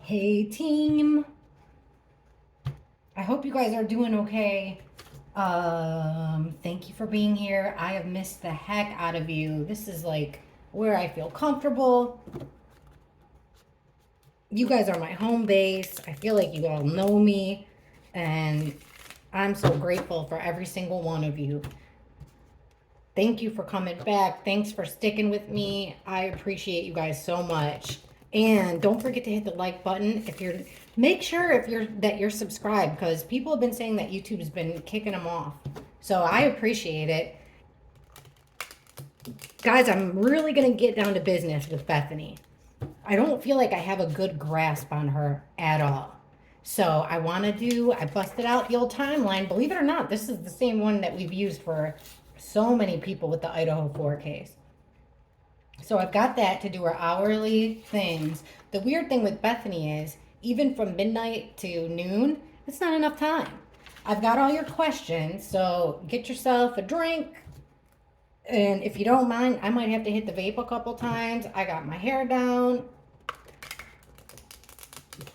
Hey team, I hope you guys are doing okay. Thank you for being here. I have missed the heck out of you. This is like where I feel comfortable. You guys are my home base. I feel like you all know me, and I'm so grateful for every single one of you. Thank you for coming back. Thanks for sticking with me. I appreciate you guys so much. And don't forget to hit the like button if you're make sure if you're that you're subscribed because people have been saying that YouTube's been kicking them off. So I appreciate it. Guys, I'm really going to get down to business with Bethany. I don't feel like I have a good grasp on her at all. So I busted out the old timeline. Believe it or not, this is the same one that we've used for so many people with the Idaho 4 case. So I've got that to do her hourly things. The weird thing with Bethany is, even from midnight to noon, it's not enough time. I've got all your questions, so get yourself a drink. And if you don't mind, I might have to hit the vape a couple times. I got my hair down.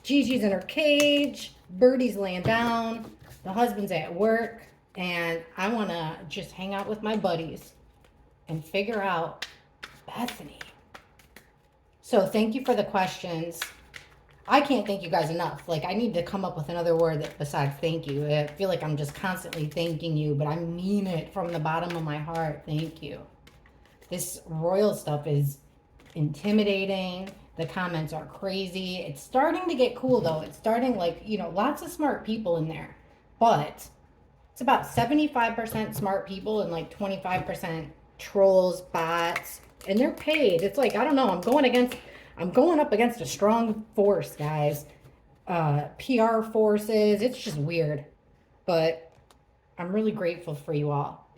Gigi's in her cage. Birdie's laying down. The husband's at work. And I want to just hang out with my buddies and figure out Bethany. So thank you for the questions. I can't thank you guys enough. Like, I need to come up with another word that besides thank you. I feel like I'm just constantly thanking you, but I mean it from the bottom of my heart. Thank you. This royal stuff is intimidating. The comments are crazy. It's starting to get cool though. It's starting lots of smart people in there. But it's about 75% smart people and like 25% trolls, bots, and they're paid. It's like, I don't know, I'm going up against a strong force, guys. PR forces. It's just weird. But I'm really grateful for you all.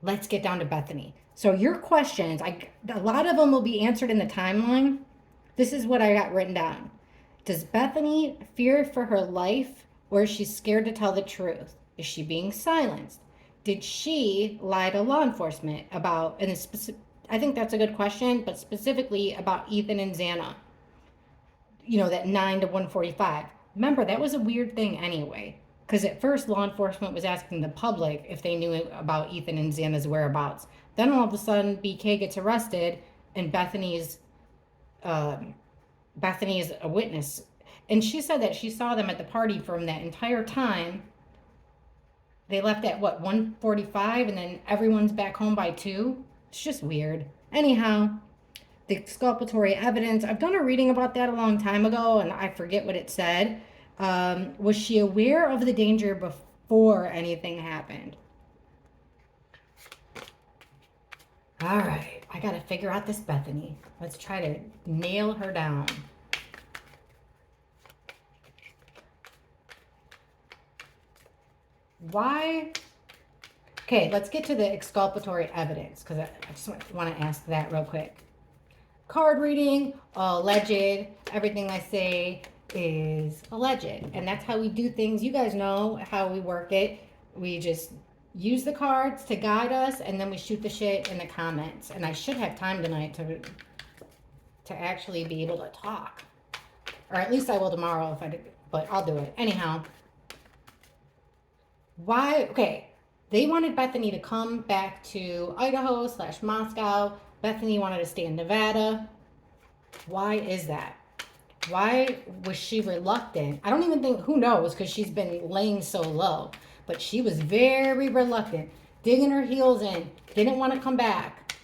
Let's get down to Bethany. So your questions, a lot of them will be answered in the timeline. This is what I got written down. Does Bethany fear for her life, or is she scared to tell the truth? Is she being silenced? Did she lie to law enforcement about, and I think that's a good question, but specifically about Ethan and Xana, that 9 to 145. Remember, that was a weird thing anyway, because at first law enforcement was asking the public if they knew about Ethan and Xana's whereabouts. Then all of a sudden, BK gets arrested, and Bethany is a witness. And she said that she saw them at the party from that entire time. They left at what, 1:45, and then everyone's back home by 2? It's just weird. Anyhow, the exculpatory evidence, I've done a reading about that a long time ago, and I forget what it said. Was she aware of the danger before anything happened? All right, I got to figure out this Bethany. Let's try to nail her down. Why? Okay, let's get to the exculpatory evidence because I just want to ask that real quick. Card reading, alleged. Everything I say is alleged. And that's how we do things. You guys know how we work it. We just use the cards to guide us, and then we shoot the shit in the comments. And I should have time tonight to actually be able to talk. Or at least I will tomorrow but I'll do it. Anyhow. Why? Okay. They wanted Bethany to come back to Idaho / Moscow. Bethany wanted to stay in Nevada. Why is that? Why was she reluctant? I don't even think, who knows, because she's been laying so low. But she was very reluctant, digging her heels in, didn't want to come back.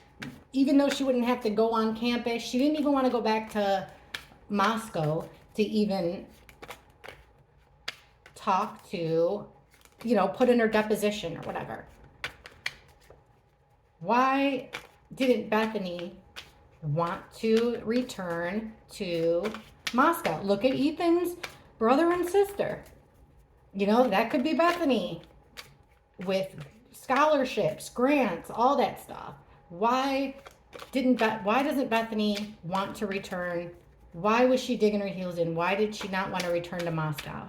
Even though she wouldn't have to go on campus, she didn't even want to go back to Moscow to even talk to, put in her deposition or whatever. Why didn't Bethany want to return to Moscow? Look at Ethan's brother and sister. That could be Bethany with scholarships, grants, all that stuff. Why doesn't Bethany want to return? Why was she digging her heels in? Why did she not want to return to Moscow?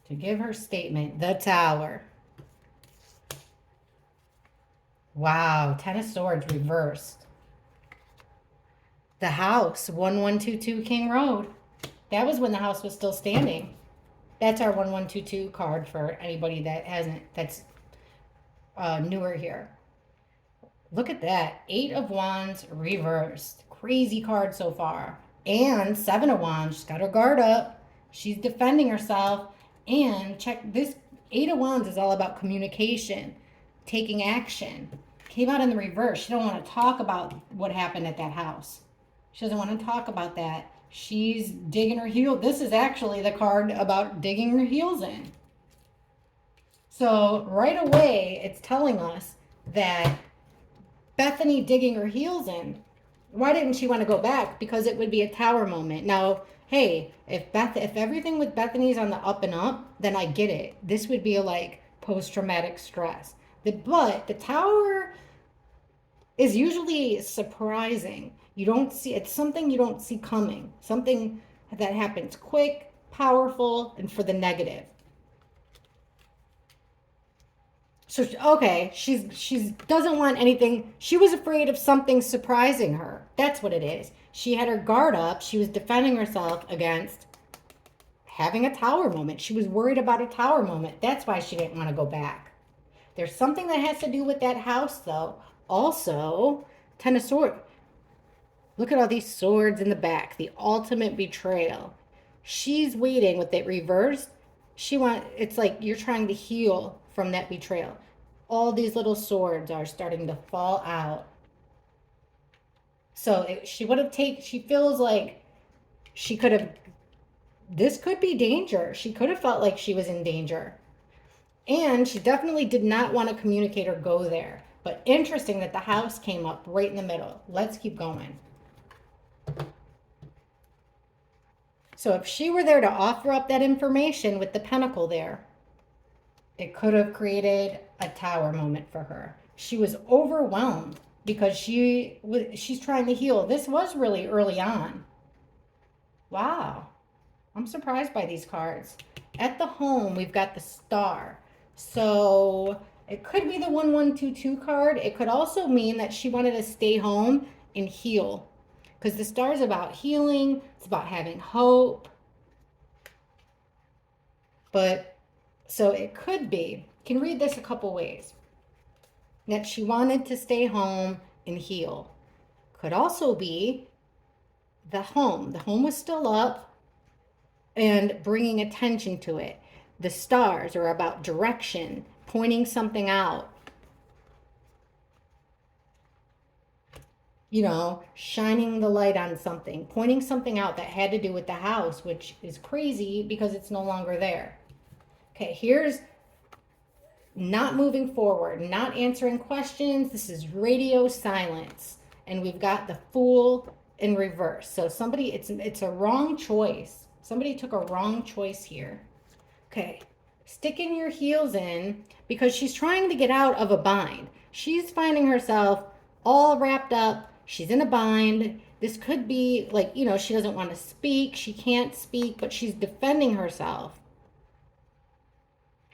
To give her statement, the Tower. Wow, Ten of Swords reversed. The house, 1122 King Road. That was when the house was still standing. That's our 1122 card for anybody that hasn't, that's newer here. Look at that. Eight of Wands reversed. Crazy card so far. And Seven of Wands. She's got her guard up. She's defending herself. And check this. Eight of Wands is all about communication, taking action. Came out in the reverse. She don't want to talk about what happened at that house. She doesn't want to talk about that. She's digging her heels. This is actually the card about digging her heels in. So right away, it's telling us that Bethany digging her heels in. Why didn't she want to go back? Because it would be a tower moment. Now, hey, if everything with Bethany's on the up and up, then I get it. This would be like post-traumatic stress. But the tower is usually surprising. You don't see, it's something you don't see coming. Something that happens quick, powerful, and for the negative. So okay, she's doesn't want anything. She was afraid of something surprising her. That's what it is. She had her guard up. She was defending herself against having a tower moment. She was worried about a tower moment. That's why she didn't want to go back. There's something that has to do with that house, though. Also, Ten of Swords. Look at all these swords in the back. The ultimate betrayal. She's waiting with it reversed. It's like you're trying to heal from that betrayal. All these little swords are starting to fall out. So she feels like she could have, this could be danger. She could have felt like she was in danger. And she definitely did not want to communicate or go there. But interesting that the house came up right in the middle. Let's keep going. So if she were there to offer up that information with the pentacle there, it could have created a tower moment for her. She was overwhelmed because she's trying to heal. This was really early on. Wow. I'm surprised by these cards. At the home, we've got the star. So it could be the 1122 card. It could also mean that she wanted to stay home and heal. Because the star is about healing. It's about having hope. But so it could be, you can read this a couple ways, that she wanted to stay home and heal. Could also be the home. The home was still up and bringing attention to it. The stars are about direction, pointing something out. You know, shining the light on something, pointing something out that had to do with the house, which is crazy because it's no longer there. Okay, here's not moving forward, not answering questions. This is radio silence. And we've got the Fool in reverse. So it's a wrong choice. Somebody took a wrong choice here. Okay, sticking your heels in because she's trying to get out of a bind. She's finding herself all wrapped up. She's in a bind. This could be like, you know, she doesn't want to speak. She can't speak, but she's defending herself.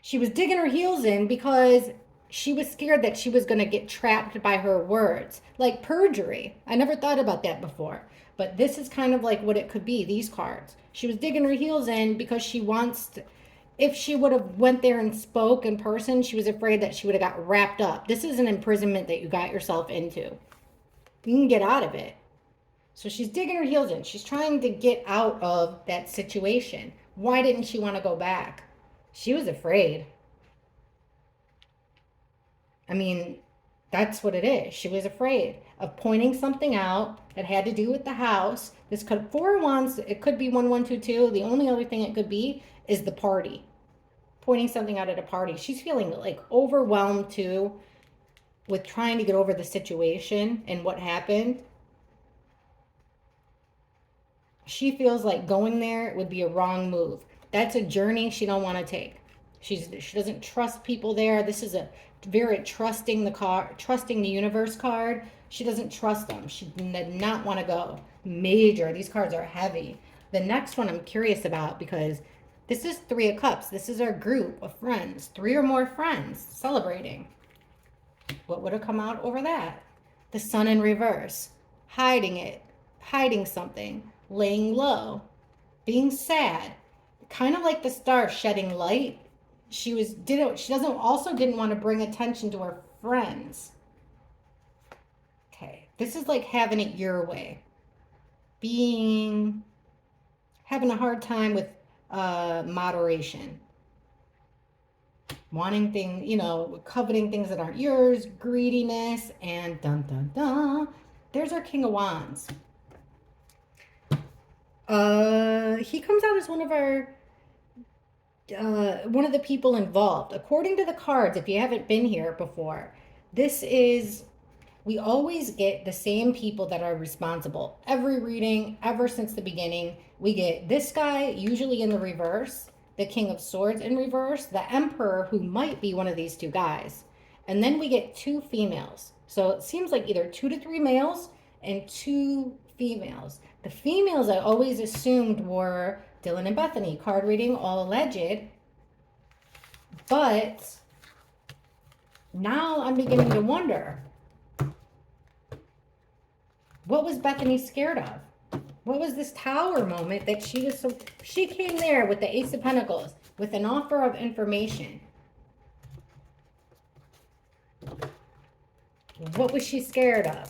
She was digging her heels in because she was scared that she was going to get trapped by her words, like perjury. I never thought about that before, but this is kind of like what it could be, these cards. She was digging her heels in because she wants to, if she would have went there and spoke in person, she was afraid that she would have got wrapped up. This is an imprisonment that you got yourself into. You can get out of it. So she's digging her heels in. She's trying to get out of that situation. Why didn't she want to go back? She was afraid. I mean, that's what it is. She was afraid of pointing something out that had to do with the house. This could, Four of Wands, it could be 1122. The only other thing it could be is the party. Pointing something out at a party. She's feeling like overwhelmed too with trying to get over the situation and what happened. She feels like going there would be a wrong move. That's a journey she don't want to take. She doesn't trust people there. This is a very trusting the universe card. She doesn't trust them. She did not want to go. Major. These cards are heavy. The next one I'm curious about because this is Three of Cups. This is our group of friends. 3 or more friends celebrating. What would have come out over that? The sun in reverse, hiding it, hiding something, laying low, being sad, kind of like the star shedding light. She doesn't also didn't want to bring attention to her friends. Okay, this is like having it your way, being having a hard time with moderation, wanting things, coveting things that aren't yours, greediness, and dun dun dun. There's our King of Wands. He comes out as one of the people involved. According to the cards, if you haven't been here before, we always get the same people that are responsible. Every reading, ever since the beginning, we get this guy, usually in the reverse, the King of Swords in reverse, the Emperor, who might be one of these two guys. And then we get 2 females. So it seems like either 2 to 3 males and 2 females. The females I always assumed were Dylan and Bethany, card reading, all alleged. But now I'm beginning to wonder, what was Bethany scared of? What was this tower moment that she came there with the Ace of Pentacles, with an offer of information. What was she scared of?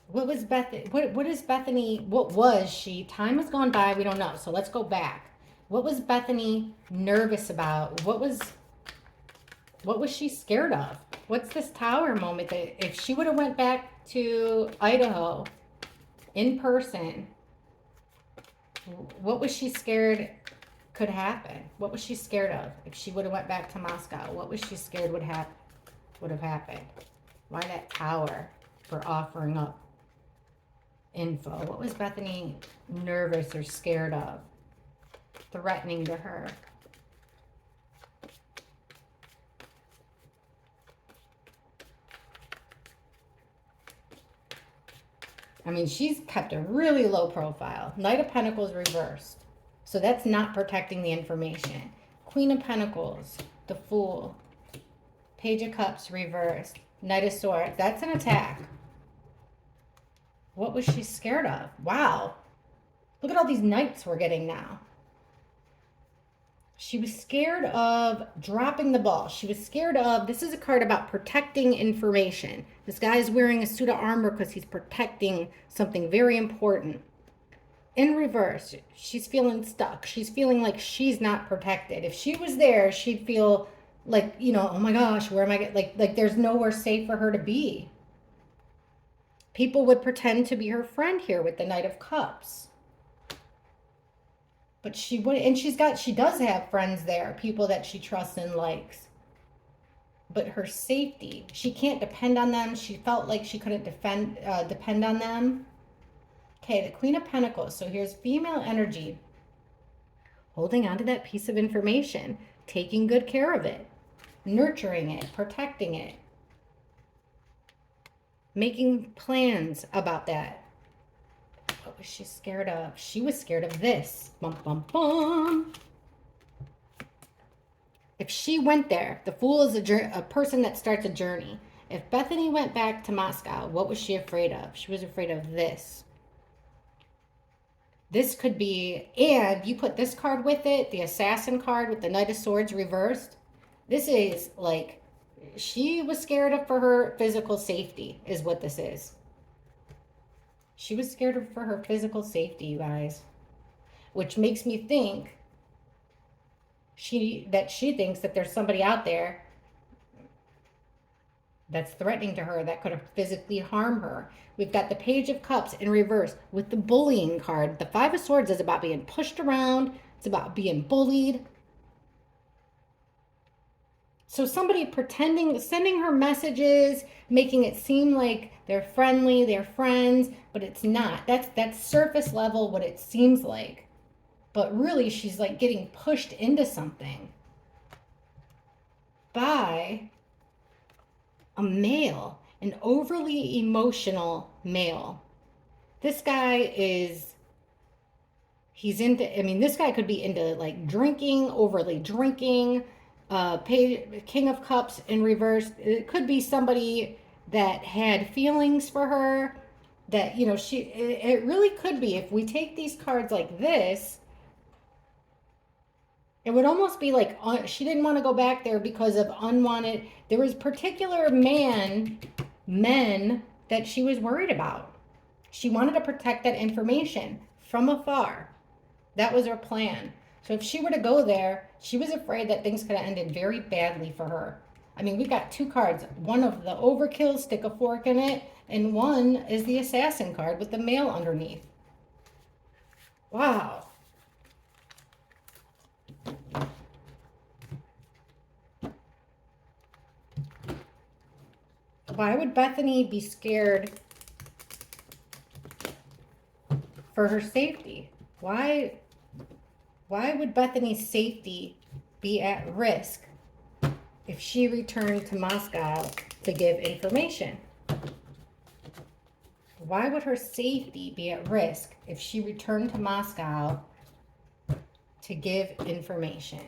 What was Bethany? What is Bethany? What was she? Time has gone by. We don't know. So let's go back. What was Bethany nervous about? What was she scared of? What's this tower moment that if she would have went back to Idaho in person, what was she scared could happen? What was she scared of? If she would have went back to Moscow, what was she scared would have happened? Why that tower for offering up info? What was Bethany nervous or scared of? Threatening to her? I mean, she's kept a really low profile. Knight of Pentacles reversed. So that's not protecting the information. Queen of Pentacles, the Fool. Page of Cups reversed. Knight of Swords, that's an attack. What was she scared of? Wow. Look at all these knights we're getting now. She was scared of dropping the ball. She was scared of, this is a card about protecting information. This guy is wearing a suit of armor because he's protecting something very important. In reverse, she's feeling stuck. She's feeling like she's not protected. If she was there, she'd feel like, oh my gosh, where am I? Like there's nowhere safe for her to be. People would pretend to be her friend here with the Knight of Cups. But she would, and she does have friends there, people that she trusts and likes. But her safety, she can't depend on them. She felt like she couldn't depend on them. Okay, the Queen of Pentacles. So here's female energy. Holding on to that piece of information, taking good care of it, nurturing it, protecting it, making plans about that. What was she scared of? She was scared of this. Bum, bum, bum. If she went there, the Fool is a person that starts a journey. If Bethany went back to Moscow, what was she afraid of? She was afraid of this. This could be, and you put this card with it, the Assassin card with the Knight of Swords reversed. This is like, she was scared of for her physical safety is what this is. She was scared for her physical safety, you guys. Which makes me think she thinks that there's somebody out there that's threatening to her that could physically harm her. We've got the Page of Cups in reverse with the bullying card. The Five of Swords is about being pushed around. It's about being bullied. So somebody pretending, sending her messages, making it seem like they're friendly, they're friends, but it's not. That's surface level what it seems like. But really, she's like getting pushed into something by a male, an overly emotional male. This guy he's into, this guy could be into like drinking, overly drinking, King of Cups in reverse. It could be somebody that had feelings for her. That, you know, it really could be. If we take these cards like this, it would almost be like she didn't want to go back there because of unwanted. There was particular men that she was worried about. She wanted to protect that information from afar. That was her plan. So if she were to go there, she was afraid that things could have ended very badly for her. I mean, we got two cards. One of the overkill, stick a fork in it, and one is the assassin card with the male underneath. Wow. Why would Bethany be scared for her safety? Why would Bethany's safety be at risk if she returned to Moscow to give information? Why would her safety be at risk if she returned to Moscow to give information?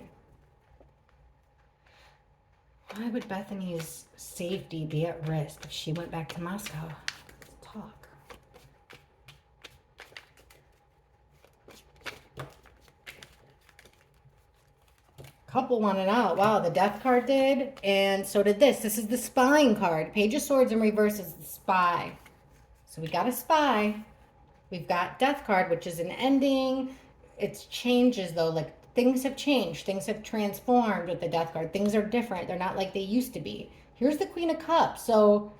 Why would Bethany's safety be at risk if she went back to Moscow? Let's talk. Couple wanted out. Wow, the death card did, and so did this. This is the spying card. Page of Swords in reverse is the spy. So we got a spy. We've got death card, which is an ending. It's changes though, like things have changed. Things have transformed with the death card. Things are different. They're not like they used to be. Here's the Queen of Cups. So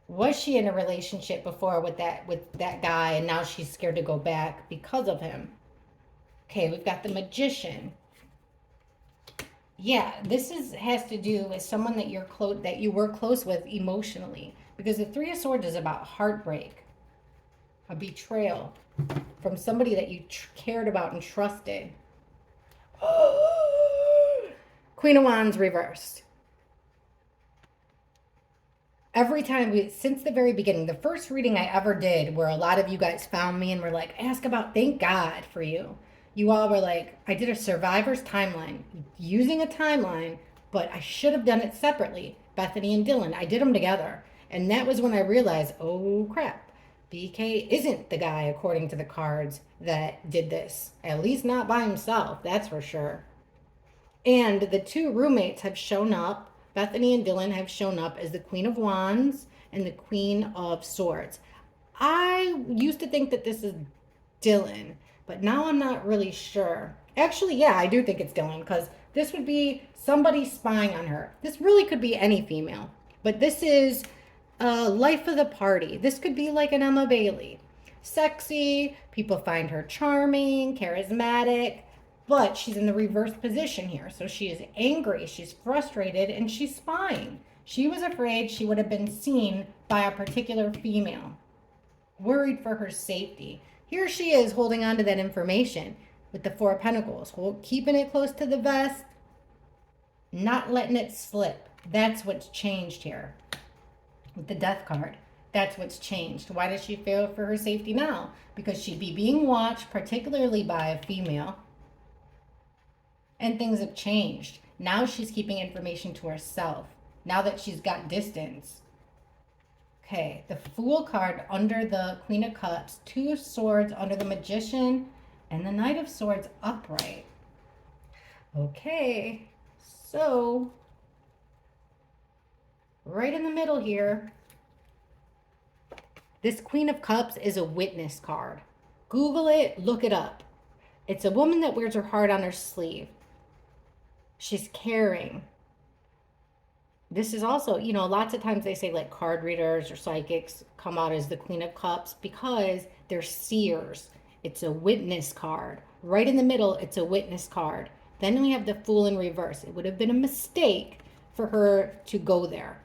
was she in a relationship before with that guy, and now she's scared to go back because of him? Okay, we've got the Magician. Yeah, this has to do with someone that you were close with emotionally, because the Three of Swords is about heartbreak, a betrayal from somebody that you cared about and trusted. Queen of Wands reversed. Every time since the very beginning, the first reading I ever did, where a lot of you guys found me and were like, thank God for you. You all were like, I did a survivor's timeline, using a timeline, but I should have done it separately. Bethany and Dylan, I did them together. And that was when I realized, oh crap, BK isn't the guy, according to the cards, that did this. At least not by himself, that's for sure. And the two roommates have shown up. Bethany and Dylan have shown up as the Queen of Wands and the Queen of Swords. I used to think that this is Dylan, but now I'm not really sure. Actually, yeah, I do think it's Dylan, because this would be somebody spying on her. This really could be any female, but this is life of the party. This could be like an Emma Bailey. Sexy, people find her charming, charismatic, but she's in the reverse position here. So she is angry, she's frustrated, and she's spying. She was afraid she would have been seen by a particular female, worried for her safety. Here she is holding on to that information with the Four of Pentacles, keeping it close to the vest, not letting it slip. That's what's changed here with the Death card. That's what's changed. Why does she fear for her safety now? Because she'd be being watched, particularly by a female, and things have changed. Now she's keeping information to herself, now that she's got distance. Okay, the Fool card under the Queen of Cups, Two of Swords under the Magician, and the Knight of Swords upright. Okay, so right in the middle here, this Queen of Cups is a witness card. Google it, look it up. It's a woman that wears her heart on her sleeve. She's caring. This is also, lots of times they say like card readers or psychics come out as the Queen of Cups because they're seers. It's a witness card. Right in the middle, it's a witness card. Then we have the Fool in reverse. It would have been a mistake for her to go there,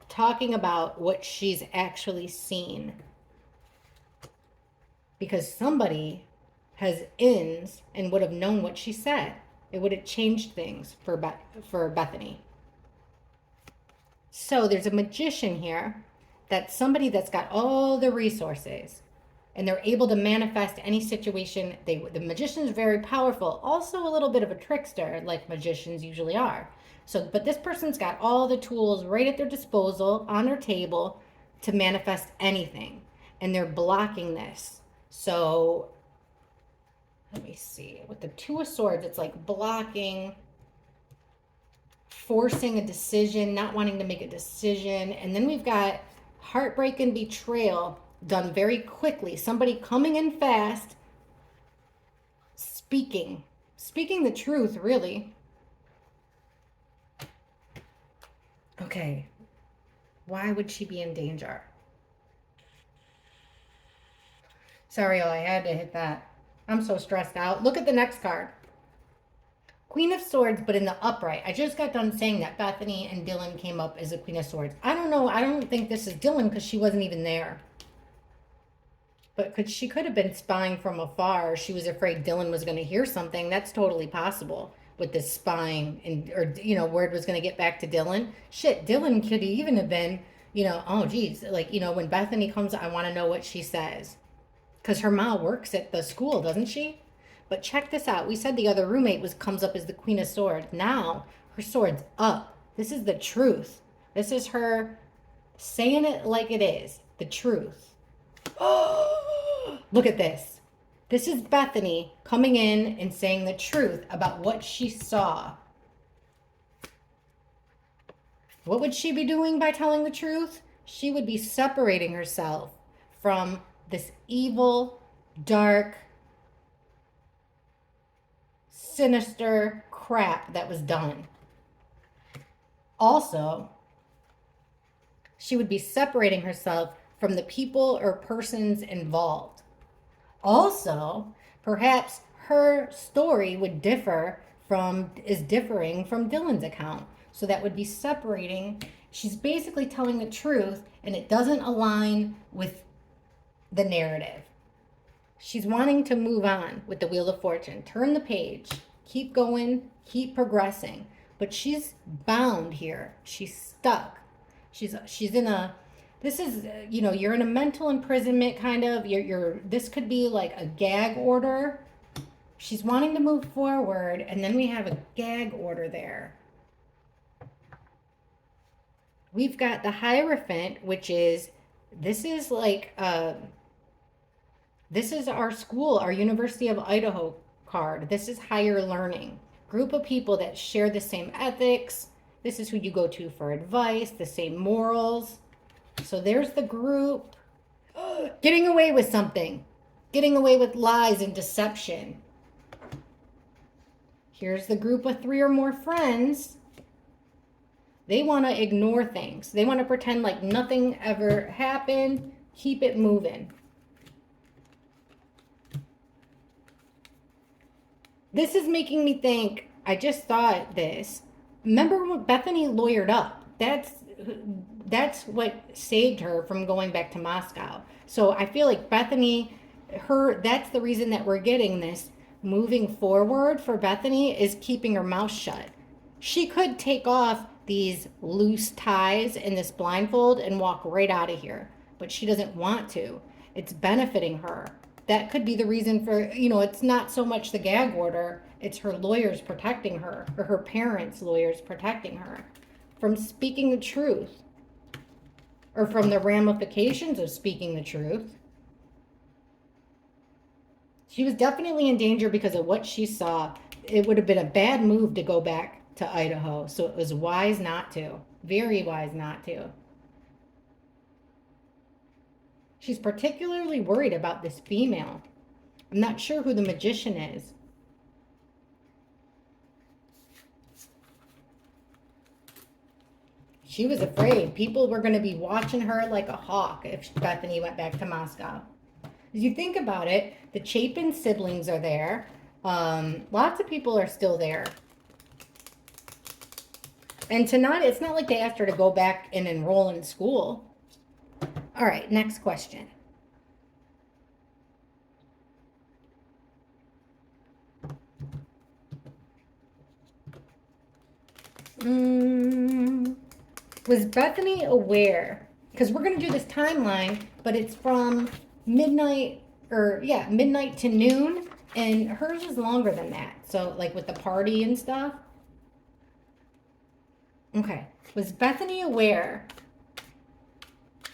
talking about what she's actually seen, because somebody has ins and would have known what she said. It would have changed things for Bethany. So there's a magician here. That's somebody that's got all the resources. and they're able to manifest any situation. The magician is very powerful, also a little bit of a trickster, like magicians usually are. So, but this person's got all the tools right at their disposal on their table to manifest anything, and they're blocking this. So, let me see. With the Two of Swords, it's like blocking, forcing a decision, not wanting to make a decision. And then we've got heartbreak and betrayal done very quickly. Somebody coming in fast, speaking the truth, really. Okay. Why would she be in danger? Sorry, I had to hit that. I'm so stressed out. Look at the next card. Queen of Swords, but in the upright. I just got done saying that Bethany and Dylan came up as a Queen of Swords. I don't know. I don't think this is Dylan because she wasn't even there. But she could have been spying from afar. She was afraid Dylan was going to hear something. That's totally possible with this spying, and or word was going to get back to Dylan. Shit, Dylan could even have been, oh geez, like when Bethany comes, I want to know what she says, because her mom works at the school, doesn't she? But check this out. We said the other roommate comes up as the Queen of Swords. Now her sword's up. This is the truth. This is her saying it like it is. The truth. Oh, look at this. This is Bethany coming in and saying the truth about what she saw. What would she be doing by telling the truth? She would be separating herself from this evil, dark, sinister crap that was done. Also, she would be separating herself from the people or persons involved. Also, perhaps her story would differing from Dylan's account. So that would be separating. She's basically telling the truth, and it doesn't align with the narrative. She's wanting to move on with the Wheel of Fortune. Turn the page. Keep going. Keep progressing. But she's bound here. She's stuck. She's in a... This is, you're in a mental imprisonment, kind of. This could be like a gag order. She's wanting to move forward, and then we have a gag order there. We've got the Hierophant, which is, this is like, this is our school, our University of Idaho card. This is higher learning. Group of people that share the same ethics. This is who you go to for advice, the same morals. So there's the group. Getting away with something. Getting away with lies and deception. Here's the group with 3 or more friends. They want to ignore things. They want to pretend like nothing ever happened. Keep it moving. This is making me think, I just thought this. Remember when Bethany lawyered up? That's what saved her from going back to Moscow. So I feel like Bethany, that's the reason that we're getting this moving forward for Bethany, is keeping her mouth shut. She could take off these loose ties and this blindfold and walk right out of here, but she doesn't want to. It's benefiting her. That could be the reason for, it's not so much the gag order, it's her lawyers protecting her, or her parents' lawyers protecting her from speaking the truth, or from the ramifications of speaking the truth. She was definitely in danger because of what she saw. It would have been a bad move to go back to Idaho, so it was wise not to. Very wise not to. She's particularly worried about this female. I'm not sure who the magician is. She was afraid. People were going to be watching her like a hawk if Bethany went back to Moscow. As you think about it, the Chapin siblings are there. Lots of people are still there. And it's not like they asked her to go back and enroll in school. All right, next question. Was Bethany aware? Because we're going to do this timeline, but it's from midnight or yeah, midnight to noon, and hers is longer than that. So like with the party and stuff. Okay. Was Bethany aware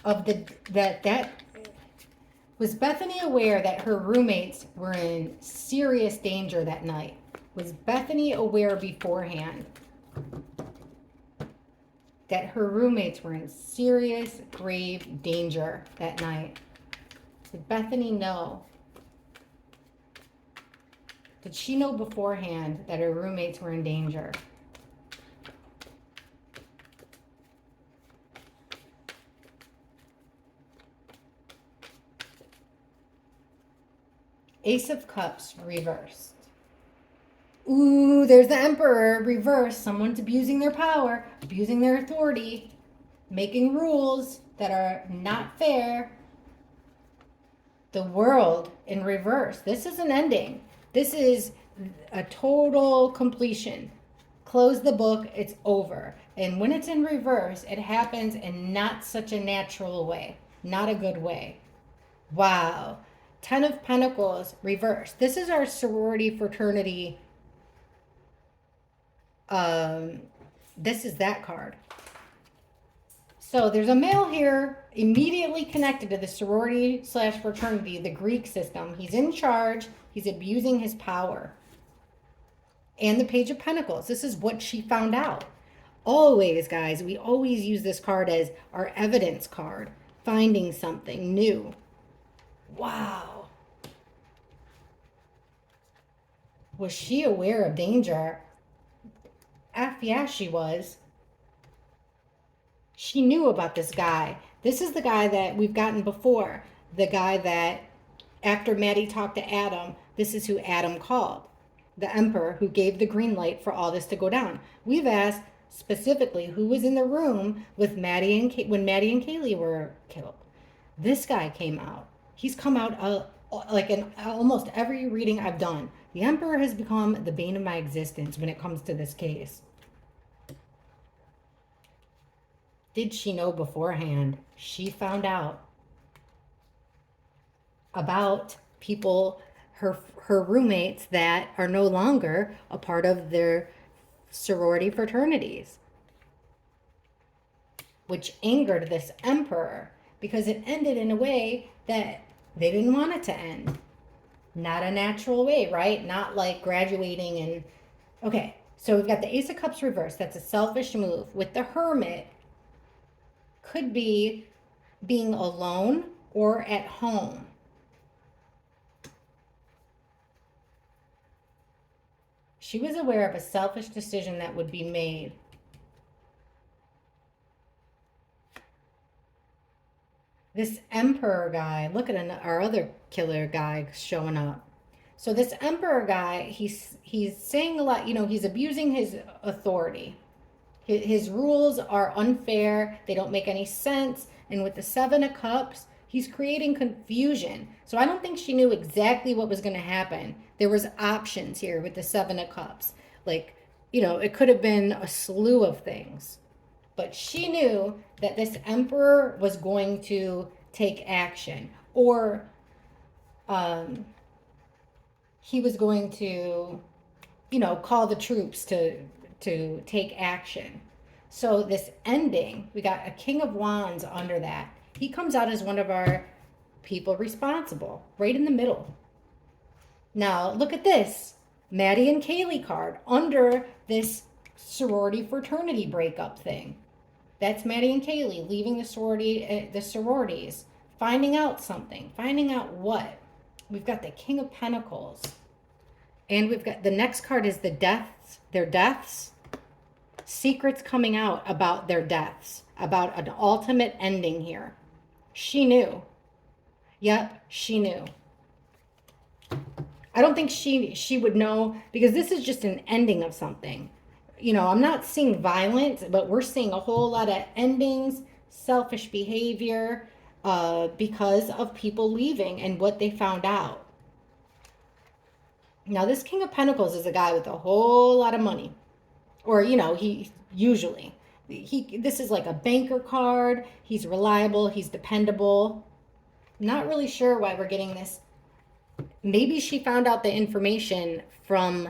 of that was Bethany aware that her roommates were in serious danger that night? Was Bethany aware beforehand that her roommates were in serious, grave danger that night? Did Bethany know? Did she know beforehand that her roommates were in danger? Ace of Cups reversed. Ooh, there's the Emperor reversed. Someone's abusing their power, abusing their authority, making rules that are not fair. The World in reverse. This is an ending. This is a total completion. Close the book, it's over. And when it's in reverse, it happens in not such a natural way, not a good way. Wow. 10 of Pentacles reverse. This is our sorority fraternity. This is that card. So there's a male here immediately connected to the sorority slash fraternity, the Greek system. He's in charge. He's abusing his power. And the Page of Pentacles. This is what she found out. Always, guys, we always use this card as our evidence card. Finding something new. Wow. Was she aware of danger? Yeah, she was. She knew about this guy. This is the guy that we've gotten before. The guy that, after Maddie talked to Adam, this is who Adam called. The Emperor who gave the green light for all this to go down. We've asked specifically who was in the room with Maddie and when Maddie and Kaylee were killed. This guy came out. He's come out like in almost every reading I've done. The Emperor has become the bane of my existence when it comes to this case. Did she know beforehand? She found out about people, her roommates that are no longer a part of their sorority fraternities, which angered this Emperor because it ended in a way that they didn't want it to end. Not a natural way, right? Not like graduating and... Okay, so we've got the Ace of Cups reversed. That's a selfish move. With the Hermit, could be being alone or at home. She was aware of a selfish decision that would be made. This Emperor guy, look at our other killer guy showing up. So this Emperor guy, he's saying a lot, he's abusing his authority. His rules are unfair. They don't make any sense. And with the Seven of Cups, he's creating confusion. So I don't think she knew exactly what was going to happen. There was options here with the Seven of Cups. Like, it could have been a slew of things. But she knew that this Emperor was going to take action. Or he was going to, call the troops to take action. So this ending, we got a King of Wands under that. He comes out as one of our people responsible, right in the middle. Now, look at this. Maddie and Kaylee card under this sorority fraternity breakup thing. That's Maddie and Kaylee leaving the sororities, finding out something. Finding out what? We've got the King of Pentacles. And we've got the next card is the deaths, their deaths. Secrets coming out about their deaths, about an ultimate ending here. She knew. Yep, she knew. I don't think she would know because this is just an ending of something. I'm not seeing violence, but we're seeing a whole lot of endings, selfish behavior, because of people leaving and what they found out. Now, this King of Pentacles is a guy with a whole lot of money. Or, he usually. This is like a banker card. He's reliable. He's dependable. Not really sure why we're getting this Maybe she found out the information from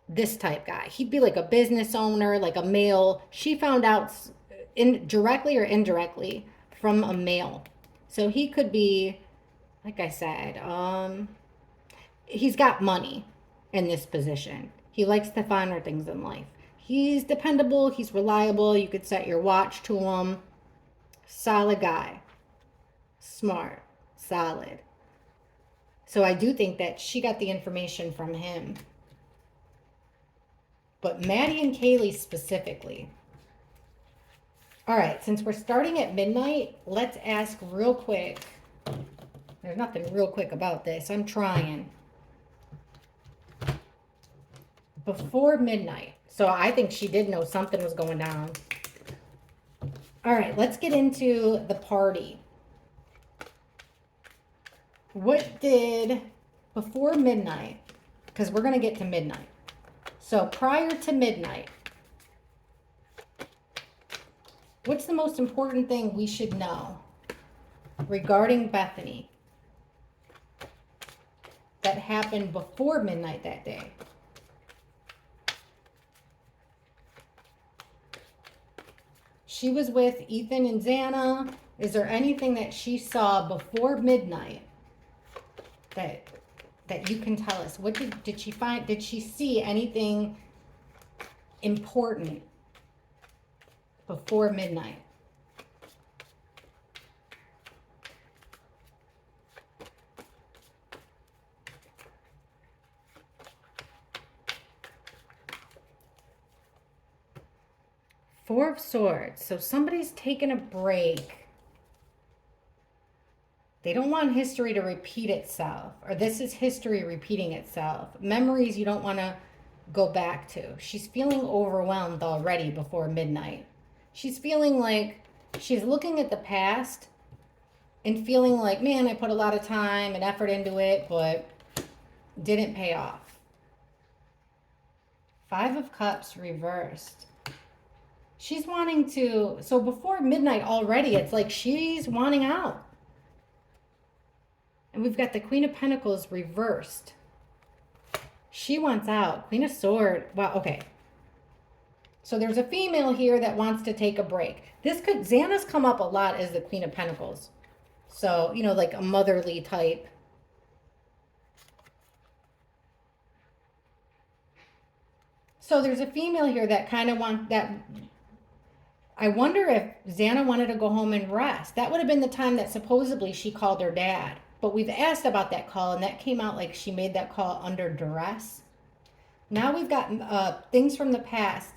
this type guy. He'd be like a business owner, like a male. She found out directly or indirectly from a male. So he could be, like I said, he's got money in this position. He likes the finer things in life. He's dependable. He's reliable. You could set your watch to him. Solid guy. Smart. Solid. So I do think that she got the information from him. But Maddie and Kaylee specifically. All right, since we're starting at midnight, let's ask real quick. There's nothing real quick about this. I'm trying. Before midnight. So I think she did know something was going down. All right, let's get into the party. What did, before midnight, because we're going to get to midnight. So prior to midnight, what's the most important thing we should know regarding Bethany that happened before midnight that day? She was with Ethan and Xana. Is there anything that she saw before midnight that you can tell us? What did she find? Did she see anything important before midnight? Four of Swords. So somebody's taking a break. They don't want history to repeat itself, or this is history repeating itself. Memories you don't want to go back to. She's feeling overwhelmed already before midnight. She's feeling like she's looking at the past and feeling like, man, I put a lot of time and effort into it, but didn't pay off. Five of Cups reversed. She's wanting to, so before midnight already, it's like she's wanting out. And we've got the Queen of Pentacles reversed. She wants out. Queen of Swords. Wow, okay. So there's a female here that wants to take a break. Xana's come up a lot as the Queen of Pentacles. So, you know, like a motherly type. So there's a female here that kind of wants that. I wonder if Xana wanted to go home and rest. That would have been the time that supposedly she called her dad. But we've asked about that call, and that came out like she made that call under duress. Now we've got things from the past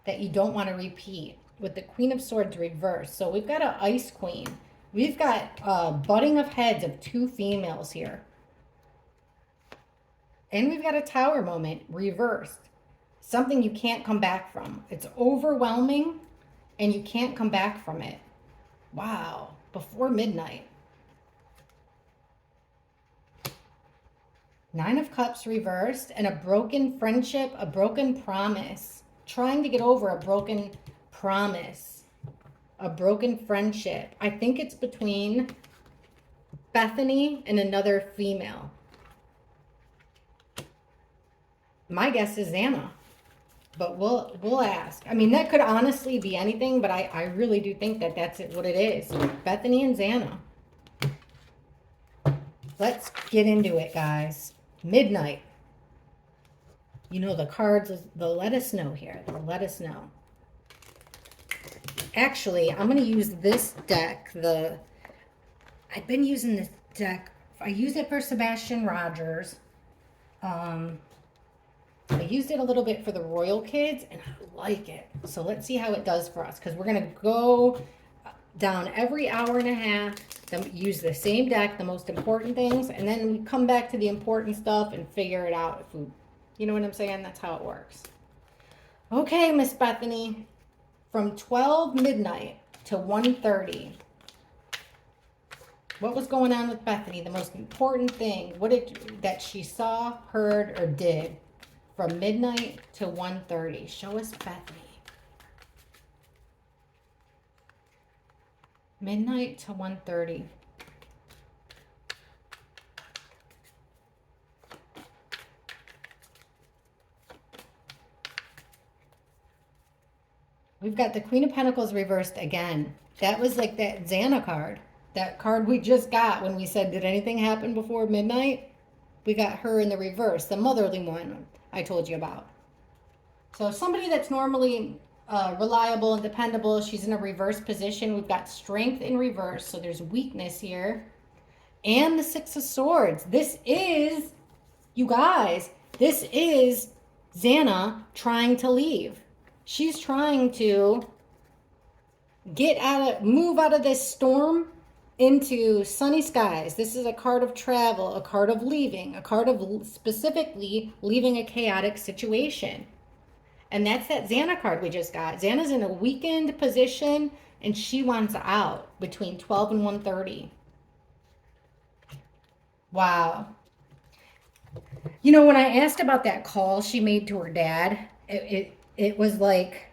that you don't want to repeat with the Queen of Swords reversed. So we've got an Ice Queen. We've got butting of heads of two females here. And we've got a Tower moment reversed. Something you can't come back from. It's overwhelming, and you can't come back from it. Wow. Before midnight. Nine of Cups reversed, and a broken friendship, a broken promise. Trying to get over a broken promise, a broken friendship. I think it's between Bethany and another female. My guess is Xana, but we'll ask. I mean, that could honestly be anything, but I really do think that that's what it is. Bethany and Xana. Let's get into it, guys. Midnight. You know, the cards, they'll let us know here. They'll let us know. Actually, I'm going to use this deck. I've been using this deck. I used it for Sebastian Rogers. I used it a little bit for the Royal Kids, and I like it. So let's see how it does for us, because we're going to go down every hour and a half, use the same deck, the most important things, and then we come back to the important stuff and figure it out. If we, you know what I'm saying? That's how it works. Okay, Miss Bethany, from 12 midnight to 1:30. What was going on with Bethany? The most important thing, that she saw, heard, or did from midnight to 1:30. Show us Bethany. Midnight to 1:30. We've got the Queen of Pentacles reversed again. That was like that Xana card. That card we just got when we said, did anything happen before midnight? We got her in the reverse, the motherly one I told you about. So somebody that's normally reliable and dependable, she's in a reverse position. We've got strength in reverse, so there's weakness here. And the Six of Swords. This is, you guys, this is Xana trying to leave. She's trying to move out of this storm into sunny skies. This is a card of travel, a card of leaving, a card of specifically leaving a chaotic situation. And that's that Xana card we just got. Xana's in a weakened position and she wants out between 12 and 1:30. Wow. You know, when I asked about that call she made to her dad, it was like,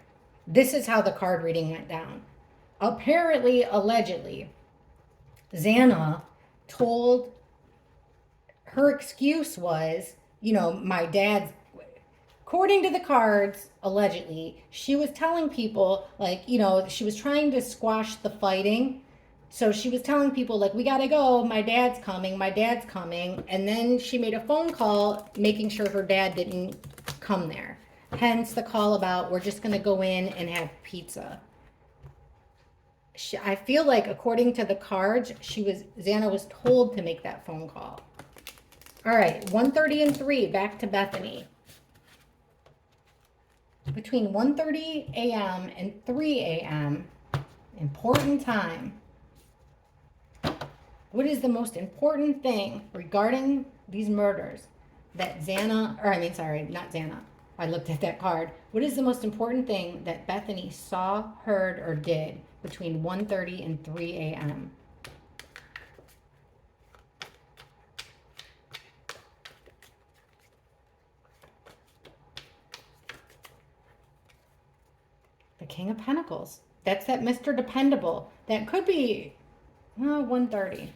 this is how the card reading went down. Apparently, allegedly, Xana told, her excuse was, you know, my dad's, according to the cards, allegedly, she was telling people, like, you know, she was trying to squash the fighting. So she was telling people, like, we gotta go, my dad's coming, my dad's coming. And then she made a phone call making sure her dad didn't come there. Hence the call about, we're just gonna go in and have pizza. I feel like, according to the cards, Xana was told to make that phone call. All right, 1:30 and 3, back to Bethany. Between 1:30 a.m. and 3 a.m., important time. What is the most important thing regarding these murders that Xana, or I mean, sorry, not Xana. I looked at that card. What is the most important thing that Bethany saw, heard, or did between 1:30 and 3 a.m.? The King of Pentacles. That's that Mr. Dependable. That could be 1:30.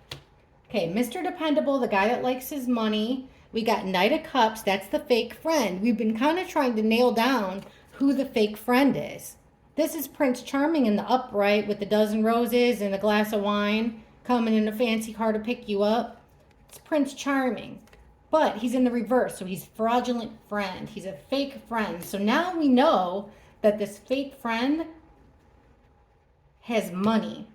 Okay, Mr. Dependable, the guy that likes his money. We got Knight of Cups. That's the fake friend. We've been kind of trying to nail down who the fake friend is. This is Prince Charming in the upright with the dozen roses and a glass of wine coming in a fancy car to pick you up. It's Prince Charming. But he's in the reverse, so he's fraudulent friend. He's a fake friend. So now we know that this fake friend has money.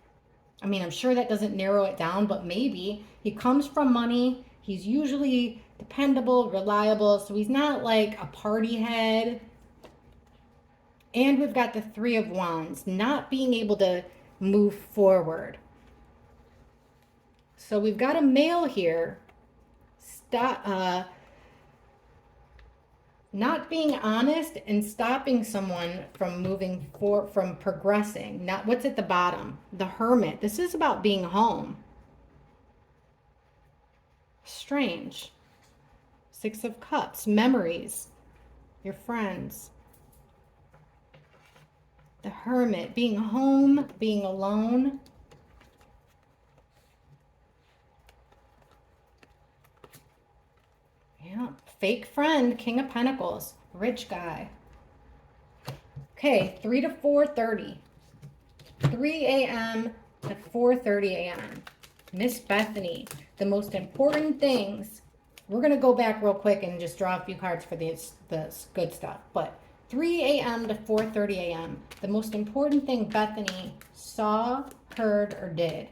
I mean, I'm sure that doesn't narrow it down, but maybe he comes from money. He's usually dependable, reliable, so he's not like a party head. And we've got the Three of Wands, not being able to move forward. So we've got a male here, not being honest and stopping someone from moving forward, from progressing. Not what's at the bottom, the Hermit. This is about being home. Strange. Six of Cups, memories, your friends. The Hermit, being home, being alone. Yeah, fake friend, King of Pentacles, rich guy. Okay, 3 to 4:30. 3 a.m. to 4:30 a.m. Miss Bethany, the most important things. We're going to go back real quick and just draw a few cards for the good stuff. But 3 a.m. to 4:30 a.m. The most important thing Bethany saw, heard, or did.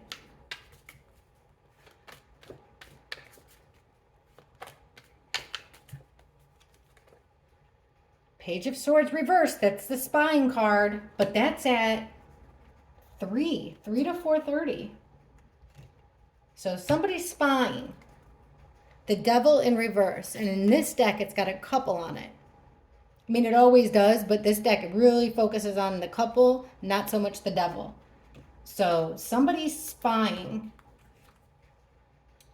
Page of Swords reversed. That's the spying card. But that's at 3 to 4:30. So somebody's spying. The Devil in reverse. And in this deck, it's got a couple on it. I mean, it always does, but this deck really focuses on the couple, not so much the devil. So somebody's spying.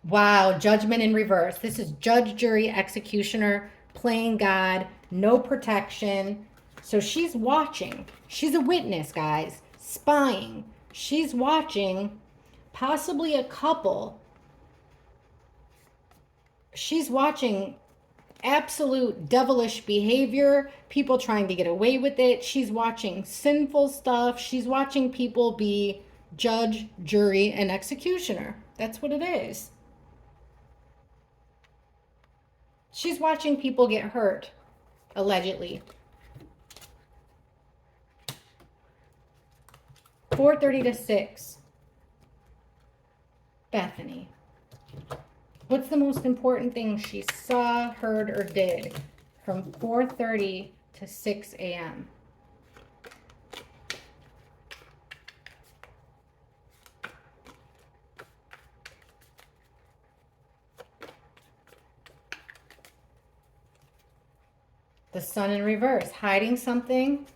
Wow, Judgment in reverse. This is judge, jury, executioner, playing God, no protection. So she's watching. She's a witness, guys. Spying. She's watching possibly a couple. She's watching absolute devilish behavior, people trying to get away with it. She's watching sinful stuff. She's watching people be judge, jury, and executioner. That's what it is. She's watching people get hurt, allegedly. 4:30 to 6. Bethany. What's the most important thing she saw, heard, or did from 4:30 to 6 a.m.? The Sun in reverse, hiding something.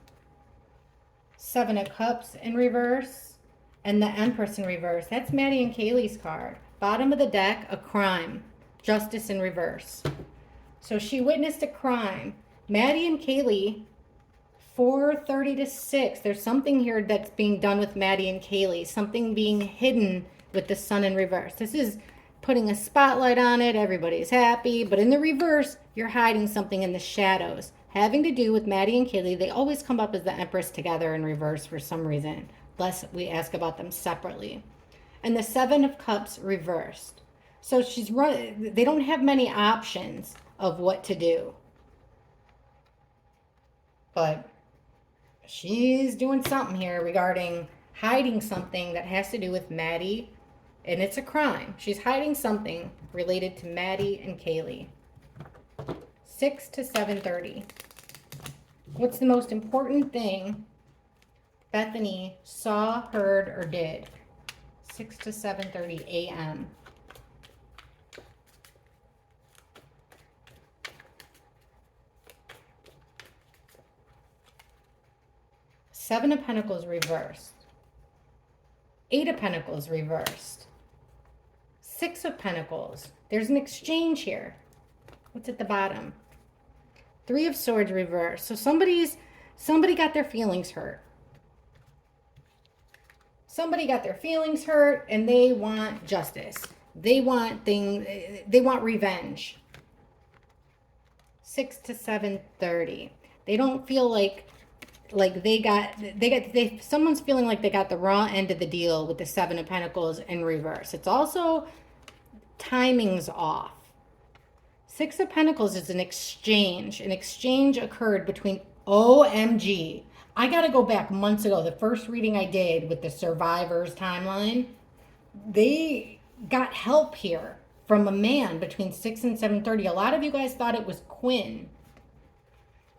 7 of Cups in reverse. And the Empress in reverse. That's Maddie and Kaylee's card. Bottom of the deck, a crime. Justice in reverse. So she witnessed a crime. Maddie and Kaylee, 4:30 to 6. There's something here that's being done with Maddie and Kaylee. Something being hidden with the Sun in reverse. This is putting a spotlight on it. Everybody's happy. But in the reverse, you're hiding something in the shadows. Having to do with Maddie and Kaylee. They always come up as the Empress together in reverse for some reason. Unless we ask about them separately. And the 7 of Cups reversed. So they don't have many options of what to do. But she's doing something here regarding hiding something that has to do with Maddie. And it's a crime. She's hiding something related to Maddie and Kaylee. 6 to 7:30. What's the most important thing Bethany saw, heard, or did? 6 to 7:30 a.m. Seven of Pentacles reversed. 8 of Pentacles reversed. 6 of Pentacles. There's an exchange here. What's at the bottom? 3 of Swords reversed. So somebody got their feelings hurt. Somebody got their feelings hurt and they want justice. They want revenge. 6 to 7:30. They don't feel like someone's feeling like they got the raw end of the deal with the 7 of Pentacles in reverse. It's also timing's off. 6 of Pentacles is an exchange. An exchange occurred between OMG. I got to go back months ago. The first reading I did with the survivors timeline, they got help here from a man between 6 and 7:30. A lot of you guys thought it was Quinn.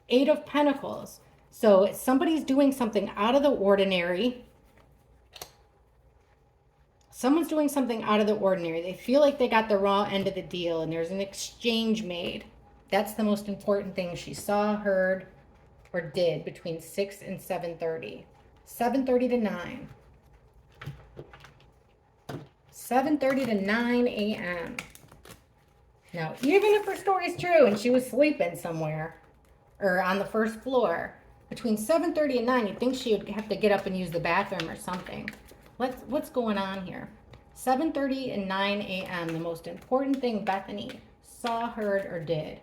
8 of Pentacles. So somebody's doing something out of the ordinary. Someone's doing something out of the ordinary. They feel like they got the raw end of the deal and there's an exchange made. That's the most important thing she saw, heard, or did between 6 and 7:30. 7:30 to 9. 7:30 to 9 a.m. Now, even if her story's true and she was sleeping somewhere or on the first floor, between 7:30 and 9, you'd think she would have to get up and use the bathroom or something. What's going on here? 7:30 and 9 a.m. The most important thing Bethany saw, heard, or did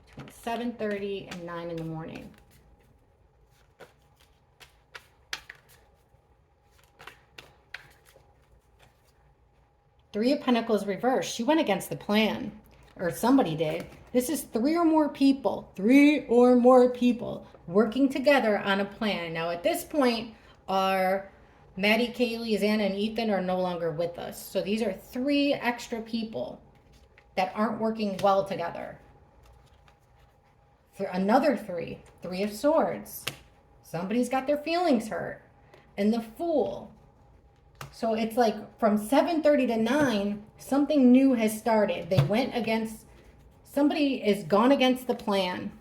between 7:30 and 9 in the morning. Three of Pentacles reversed. She went against the plan, or somebody did. This is 3 or more people working together on a plan. Now, at this point, our Maddie, Kaylee, Xana, and Ethan are no longer with us. So these are 3 extra people that aren't working well together. For another 3 of Swords. Somebody's got their feelings hurt. And the Fool. So it's like from 7:30 to 9, something new has started. Somebody has gone against the plan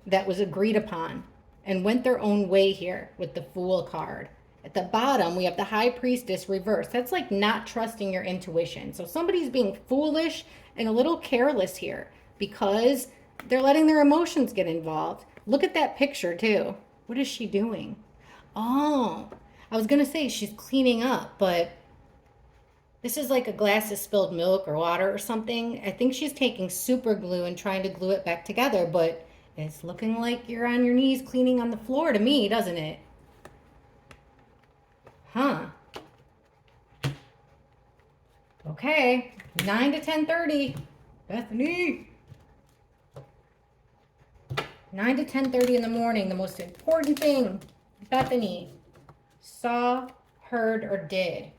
that was agreed upon and went their own way here with the Fool card. At the bottom, we have the High Priestess reversed. That's like not trusting your intuition. So somebody's being foolish and a little careless here because they're letting their emotions get involved. Look at that picture too. What is she doing? Oh, I was going to say she's cleaning up, but This is like a glass of spilled milk or water or something. I think she's taking super glue and trying to glue it back together, but it's looking like you're on your knees cleaning on the floor to me, doesn't it? Huh. Okay. 9 to 10:30. Bethany. 9 to 10:30 in the morning. The most important thing Bethany saw, heard, or did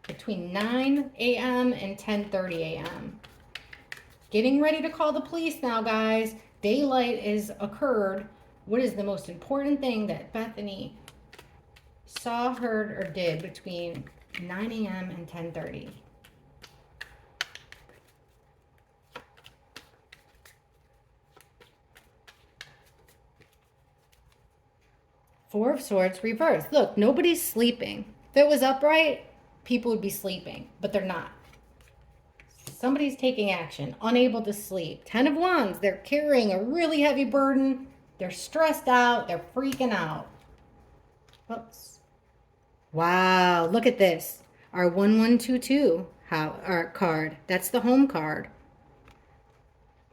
between 9 a.m. and 10:30 a.m. Getting ready to call the police now, guys. Daylight is occurred. What is the most important thing that Bethany saw, heard, or did between 9 a.m. and 10:30? Four of Swords reversed. Look, nobody's sleeping. If it was upright, people would be sleeping, but they're not. Somebody's taking action, unable to sleep. 10 of Wands, they're carrying a really heavy burden. They're stressed out. They're freaking out. Oops. Wow, look at this. Our 1122 our card. That's the home card.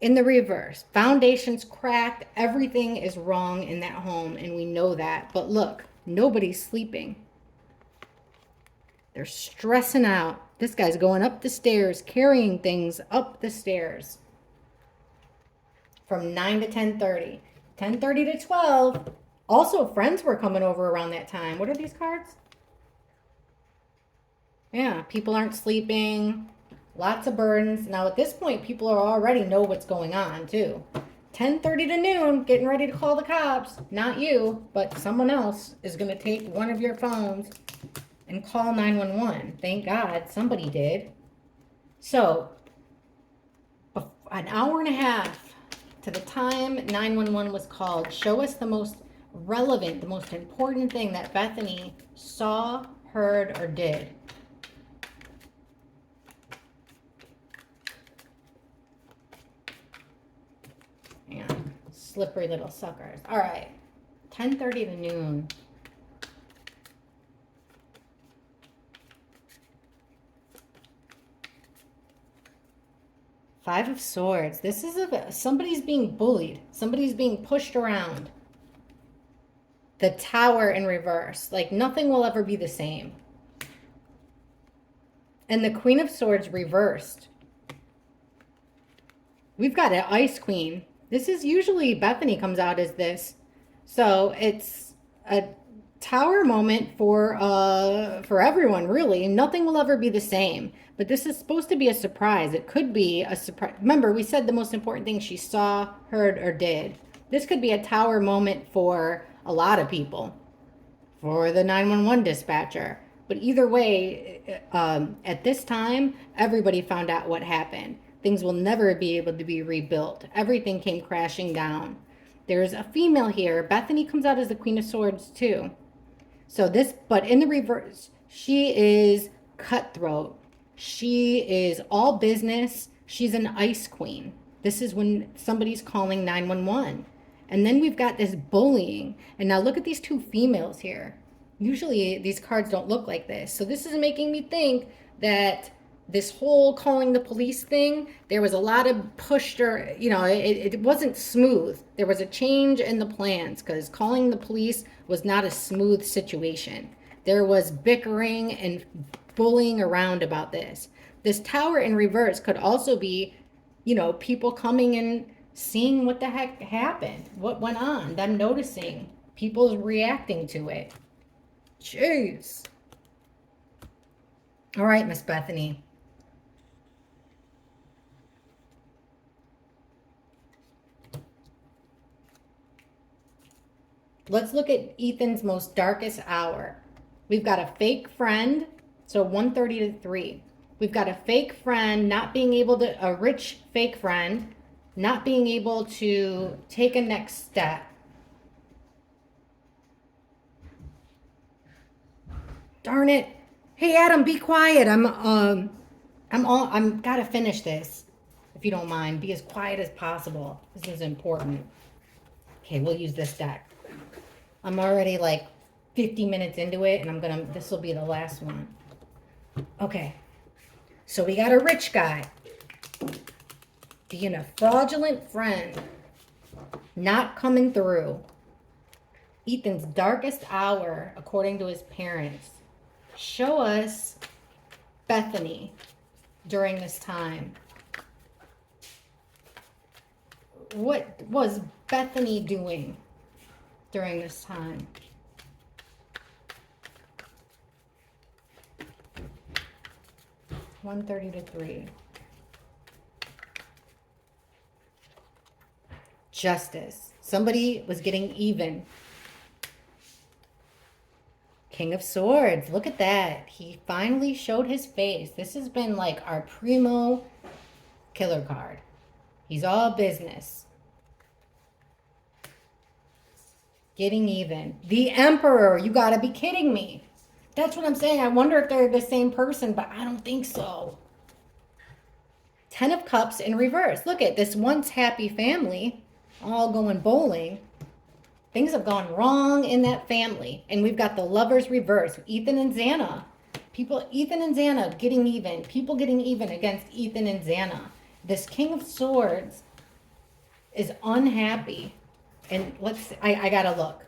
In the reverse, foundation's cracked. Everything is wrong in that home, and we know that. But look, nobody's sleeping. They're stressing out. This guy's going up the stairs, carrying things up the stairs. From 9 to 10:30. 10:30 to 12. Also, friends were coming over around that time. What are these cards? Yeah, people aren't sleeping. Lots of burdens. Now, at this point, people already know what's going on, too. 10:30 to noon, getting ready to call the cops. Not you, but someone else is going to take one of your phones and call 911. Thank God somebody did. So, an hour and a half to the time 911 was called. Show us the most relevant, the most important thing that Bethany saw, heard, or did. Yeah, slippery little suckers. All right, 10:30 to noon. Five of Swords. This is somebody's being bullied. Somebody's being pushed around. The Tower in reverse. Like nothing will ever be the same. And the Queen of Swords reversed. We've got an Ice Queen. This is usually Bethany comes out as this. So it's a Tower moment for everyone, really. Nothing will ever be the same. But this is supposed to be a surprise. It could be a surprise. Remember, we said the most important thing she saw, heard, or did. This could be a Tower moment for a lot of people. For the 911 dispatcher. But either way, at this time, everybody found out what happened. Things will never be able to be rebuilt. Everything came crashing down. There's a female here. Bethany comes out as the Queen of Swords too. So this, but in the reverse, she is cutthroat. She is all business. She's an Ice Queen. This is when somebody's calling 911. And then we've got this bullying. And now look at these two females here. Usually these cards don't look like this. So this is making me think that this whole calling the police thing, there was a lot of pushed, or, you know, it wasn't smooth. There was a change in the plans because calling the police was not a smooth situation. There was bickering and bullying around about this. This Tower in reverse could also be, you know, people coming and seeing what the heck happened, what went on, them noticing, people reacting to it. Jeez. All right, Miss Bethany. Let's look at Ethan's most darkest hour. We've got a fake friend, so 1:30 to 3. We've got a fake friend not being able to, a rich fake friend, not being able to take a next step. Darn it. Hey Adam, be quiet. I'm gotta finish this. If you don't mind, be as quiet as possible. This is important. Okay, we'll use this deck. I'm already like 50 minutes into it, and this will be the last one. Okay. So we got a rich guy being a fraudulent friend, not coming through. Ethan's darkest hour, according to his parents. Show us Bethany during this time. What was Bethany doing during this time? (1:30 to 3). Justice. Somebody was getting even. King of Swords. Look at that. He finally showed his face. This has been like our primo killer card. He's all business. Getting even. The Emperor. You gotta be kidding me. That's what I'm saying. I wonder if they're the same person, but I don't think so. 10 of Cups in reverse. Look at this once happy family all going bowling. Things have gone wrong in that family. And we've got the Lovers reverse. Ethan and Xana. Ethan and Xana getting even. People getting even against Ethan and Xana. This King of Swords is unhappy. And I gotta look.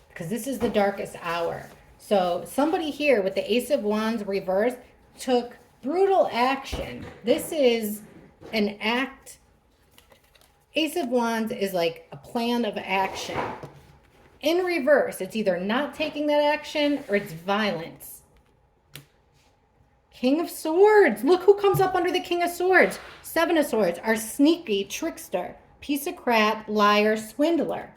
Because this is the darkest hour. So somebody here with the Ace of Wands reverse took brutal action. This is an act. Ace of Wands is like a plan of action. In reverse, it's either not taking that action or it's violence. King of Swords. Look who comes up under the King of Swords. 7 of Swords. Our sneaky trickster. Piece of crap, liar, swindler.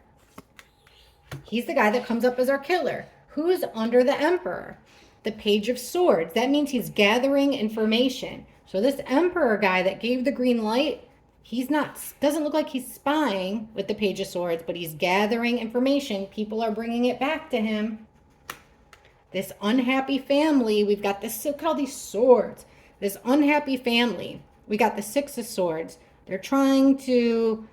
He's the guy that comes up as our killer. Who's under the Emperor? The Page of Swords. That means he's gathering information. So this Emperor guy that gave the green light, doesn't look like he's spying with the Page of Swords, but he's gathering information. People are bringing it back to him. This unhappy family, we've got this, look at all these swords. This unhappy family, we got the 6 of Swords. They're trying to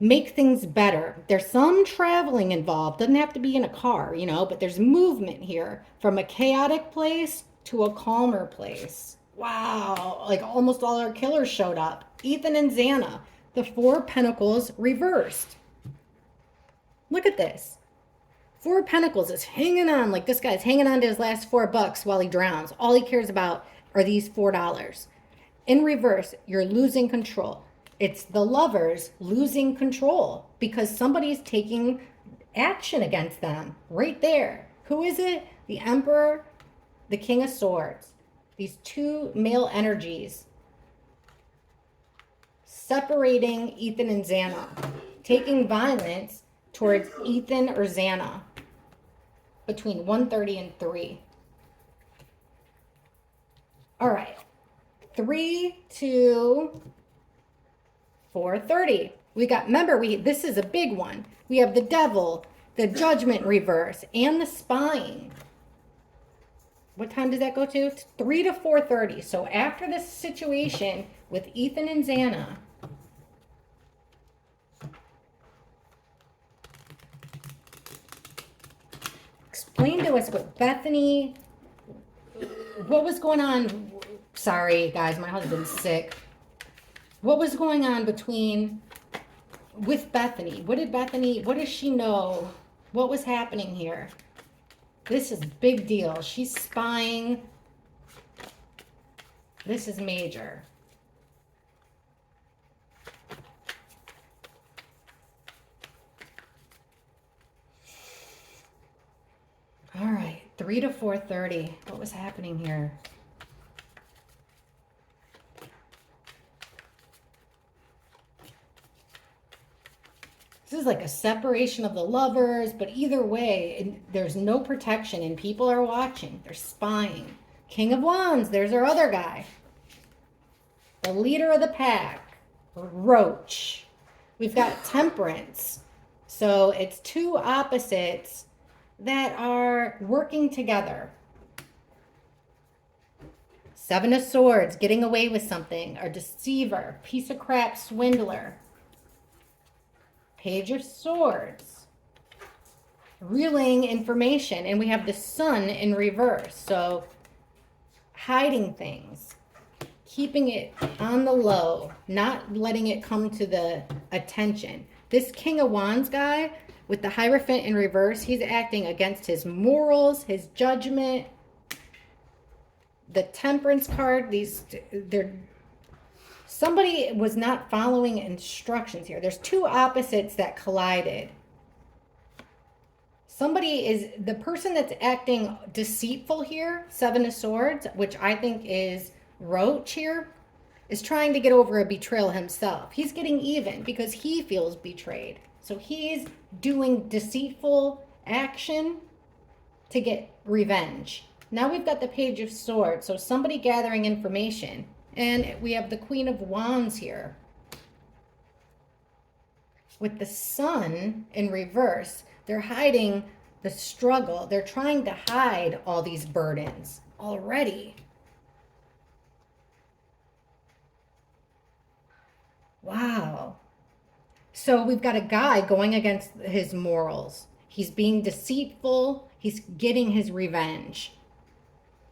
make things better. There's some traveling involved. Doesn't have to be in a car, but there's movement here from a chaotic place to a calmer place. Wow, like almost all our killers showed up. Ethan and Xana, the 4 of Pentacles reversed. Look at this. 4 of Pentacles is hanging on, like this guy's hanging on to his last $4 while he drowns. All he cares about are these $4. In reverse, you're losing control. It's the Lovers losing control because somebody's taking action against them right there. Who is it? The Emperor, the King of Swords. These 2 male energies separating Ethan and Xana, taking violence towards Ethan or Xana between 1:30 and 3. All right, 3 to 4:30. We got, remember, this is a big one. We have the Devil, the Judgment reverse, and the Spying. What time does that go to? 3 to 4:30. So after this situation with Ethan and Xana, explain to us what Bethany, what was going on? Sorry, guys, my husband's sick. What was going on with Bethany? What does she know? What was happening here? This is big deal. She's spying. This is major. All right, 3 to 4:30. What was happening here? This is like a separation of the Lovers, but either way, there's no protection and people are watching. They're spying. King of Wands, there's our other guy. The leader of the pack, Roach. We've got Temperance. So it's 2 opposites that are working together. 7 of Swords, getting away with something. A deceiver, piece of crap, swindler. Page of Swords. relaying information. And we have the Sun in reverse. So hiding things, keeping it on the low, not letting it come to the attention. This King of Wands guy with the Hierophant in reverse, he's acting against his morals, his judgment. The Temperance card, somebody was not following instructions here. There's two opposites that collided. The person that's acting deceitful here, Seven of Swords, which I think is Roach here, is trying to get over a betrayal himself. He's getting even because he feels betrayed. So he's doing deceitful action to get revenge. Now we've got the Page of Swords, so somebody gathering information. And we have the Queen of Wands here. With the Sun in reverse, they're hiding the struggle. They're trying to hide all these burdens already. Wow. So we've got a guy going against his morals. He's being deceitful. He's getting his revenge.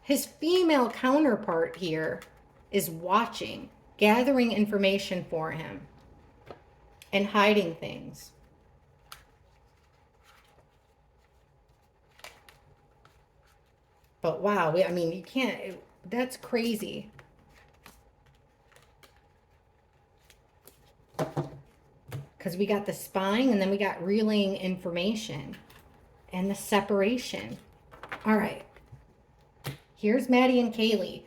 His female counterpart here is watching, gathering information for him, and hiding things. But wow, I mean, you can't, that's crazy. Because we got the spying and then we got relaying information and the separation. All right. Here's Maddie and Kaylee.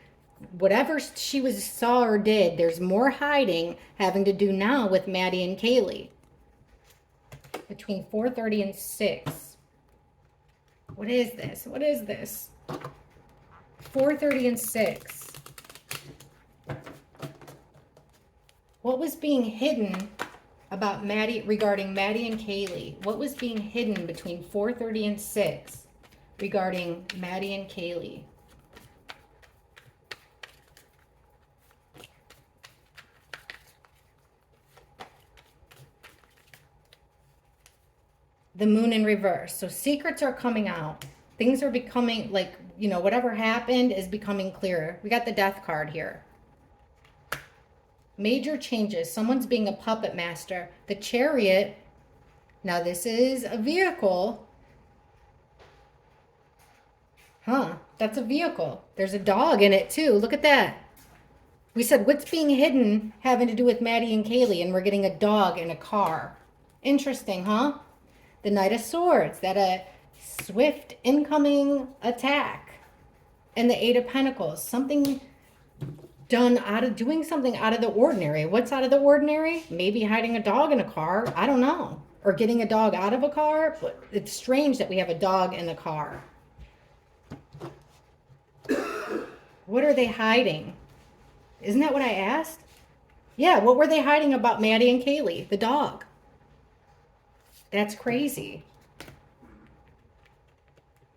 Whatever she saw or did, there's more hiding having to do now with Maddie and Kaylee. Between 4:30 and 6. What is this? What is this? 4:30 and 6. What was being hidden about regarding Maddie and Kaylee? What was being hidden between 4:30 and 6 regarding Maddie and Kaylee? The Moon in reverse. So secrets are coming out. Things are becoming like, whatever happened is becoming clearer. We got the Death card here. Major changes. Someone's being a puppet master. The Chariot. Now this is a vehicle. That's a vehicle. There's a dog in it too. Look at that. We said what's being hidden having to do with Maddie and Kaylee, and we're getting a dog in a car. Interesting, huh? The Knight of Swords, that a swift incoming attack. And the Eight of Pentacles, something doing something out of the ordinary. What's out of the ordinary? Maybe hiding a dog in a car. I don't know. Or getting a dog out of a car. But it's strange that we have a dog in the car. What are they hiding? Isn't that what I asked? Yeah, what were they hiding about Maddie and Kaylee? The dog. That's crazy.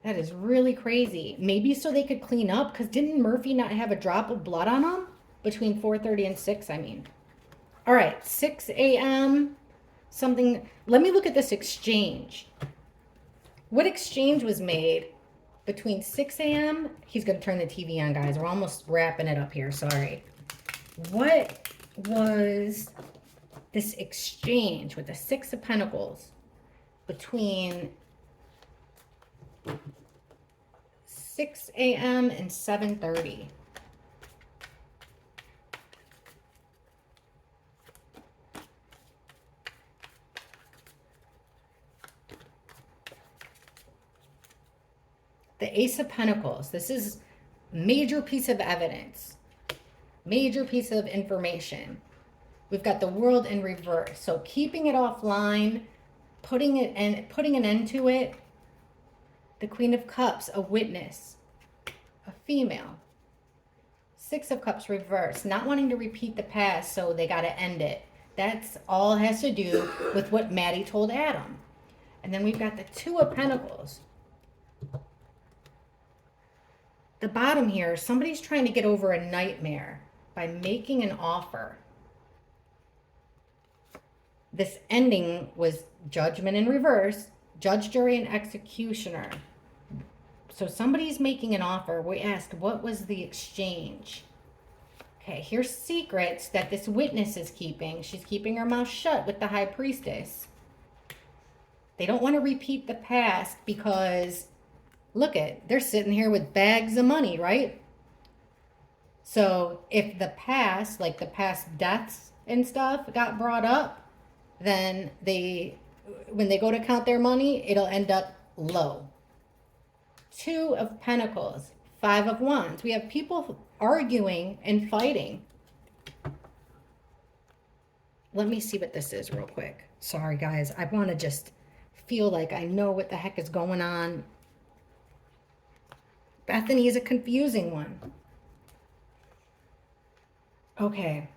That is really crazy. Maybe so they could clean up, because didn't Murphy not have a drop of blood on him? Between 4:30 and 6, I mean. All right, 6 a.m. Something. Let me look at this exchange. What exchange was made between 6 a.m.? He's going to turn the TV on, guys. We're almost wrapping it up here. Sorry. What was this exchange with the Six of Pentacles between 6 a.m. and 7:30? The Ace of Pentacles. This is a major piece of evidence. Major piece of information. We've got the World in reverse. So keeping it offline, putting an end to it. The Queen of Cups, a witness, a female. Six of Cups reverse, not wanting to repeat the past, so they got to end it. That's all has to do with what Maddie told Adam. And then we've got the Two of Pentacles. The bottom here, somebody's trying to get over a nightmare by making an offer. This ending was Judgment in reverse. Judge, jury, and executioner. So somebody's making an offer. We asked, what was the exchange? Okay, here's secrets that this witness is keeping. She's keeping her mouth shut with the high priestess. They don't want to repeat the past because, look at, they're sitting here with bags of money, right? So if the past, like the past deaths and stuff got brought up, then when they go to count their money, it'll end up low. 2 of Pentacles, 5 of Wands. We have people arguing and fighting. Let me see what this is real quick. Sorry, guys. I want to just feel like I know what the heck is going on. Bethany is a confusing one. Okay.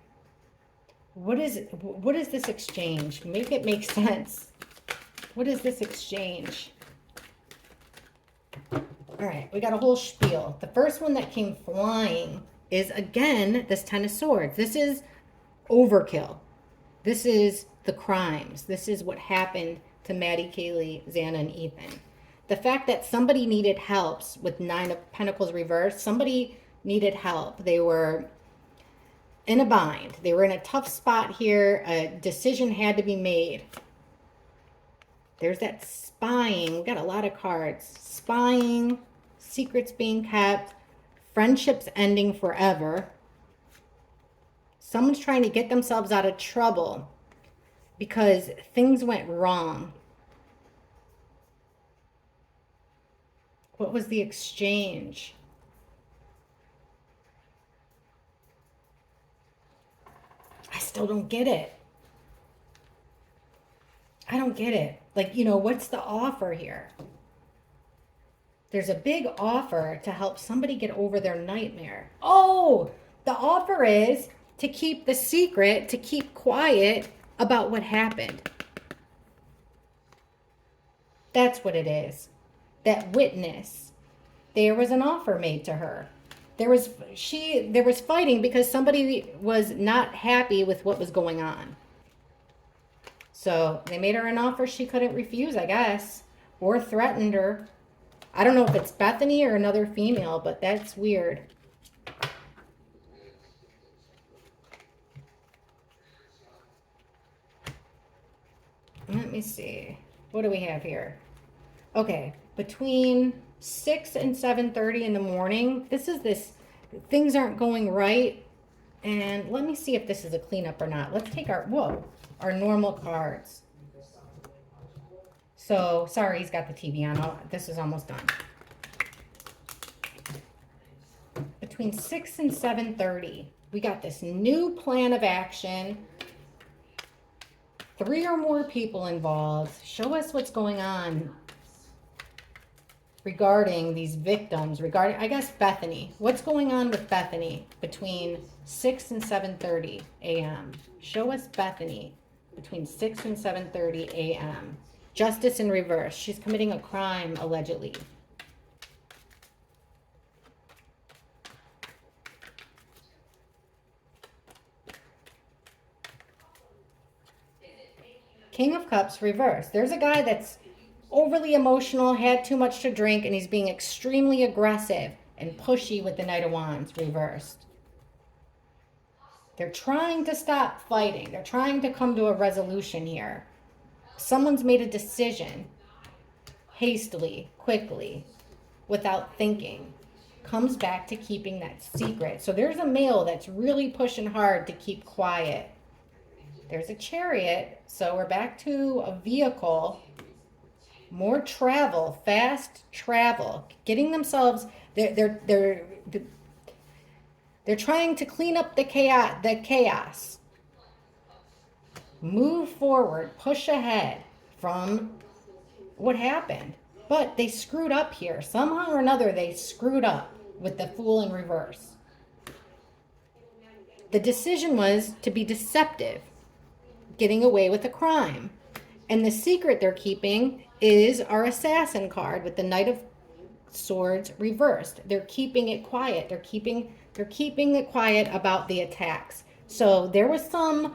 What is this exchange? Make it make sense. What is this exchange? All right, we got a whole spiel. The first one that came flying is, again, this 10 of Swords. This is overkill. This is the crimes. This is what happened to Maddie, Kaylee, Xana, and Ethan. The fact that somebody needed help with 9 of Pentacles reversed, somebody needed help. They were in a bind. They were in a tough spot here. A decision had to be made. There's that spying. We got a lot of cards. Spying, secrets being kept, friendships ending forever. Someone's trying to get themselves out of trouble because things went wrong. What was the exchange? I still don't get it. I don't get it. Like, what's the offer here? There's a big offer to help somebody get over their nightmare. Oh, the offer is to keep the secret, to keep quiet about what happened. That's what it is. That witness. There was an offer made to her. There was fighting because somebody was not happy with what was going on. So they made her an offer she couldn't refuse, I guess, or threatened her. I don't know if it's Bethany or another female, but that's weird. Let me see. What do we have here? Okay, between 6 and 7:30 in the morning, things aren't going right. And let me see if this is a cleanup or not. Let's take our normal cards. So, sorry, he's got the TV on. This is almost done. Between 6 and 7:30, we got this new plan of action. 3 or more people involved. Show us what's going on regarding these victims, I guess, Bethany. What's going on with Bethany between 6 and 7:30 a.m.? Show us Bethany between 6 and 7:30 a.m. Justice in reverse. She's committing a crime, allegedly. King of Cups reverse. There's a guy that's overly emotional, had too much to drink, and he's being extremely aggressive and pushy with the Knight of Wands reversed. They're trying to stop fighting. They're trying to come to a resolution here. Someone's made a decision hastily, quickly, without thinking. Comes back to keeping that secret. So there's a male that's really pushing hard to keep quiet. There's a Chariot. So we're back to a vehicle. More travel, fast travel, getting themselves, they're trying to clean up the chaos. Move forward, push ahead from what happened. But they screwed up here. Somehow or another, they screwed up with the Fool in reverse. The decision was to be deceptive, getting away with a crime. And the secret they're keeping is our Assassin card with the Knight of Swords reversed. They're keeping it quiet. They're keeping it quiet about the attacks. So there was some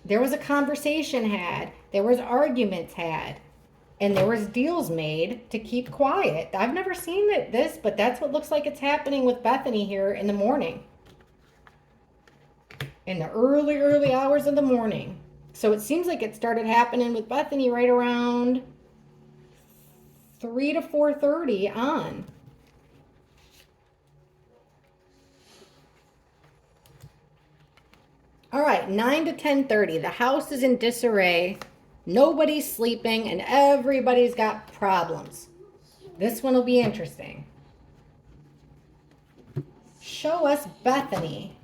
There was a conversation had. There was arguments had. And there was deals made to keep quiet. I've never seen this, but that's what looks like it's happening with Bethany here in the morning. In the early, early hours of the morning. So it seems like it started happening with Bethany right around 3 to 4:30 on. All right, 9 to 10:30. The house is in disarray. Nobody's sleeping and everybody's got problems. This one will be interesting. Show us Bethany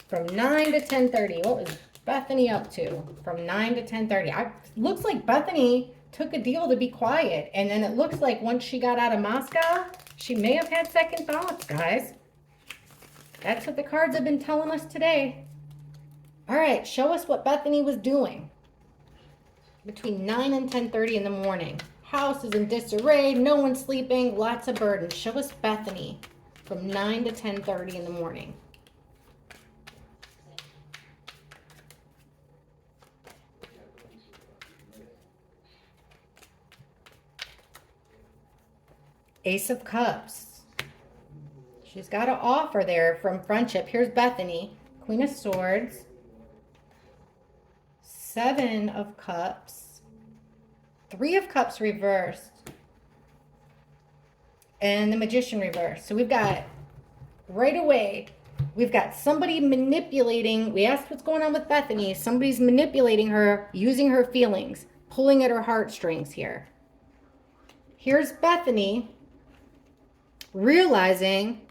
from 9 to 10:30. What was Bethany up to from 9 to 10:30? Looks like Bethany took a deal to be quiet. And then it looks like once she got out of Moscow, she may have had second thoughts, guys. That's what the cards have been telling us today. All right, show us what Bethany was doing between 9 and 10:30 in the morning. House is in disarray, no one's sleeping, lots of burdens. Show us Bethany from 9 to 10:30 in the morning. Ace of Cups. She's got an offer there from friendship. Here's Bethany. Queen of Swords. 7 of Cups. 3 of Cups reversed. And the Magician reversed. So we've got, right away, we've got somebody manipulating. We asked what's going on with Bethany. Somebody's manipulating her, using her feelings, pulling at her heartstrings here. Here's Bethany realizing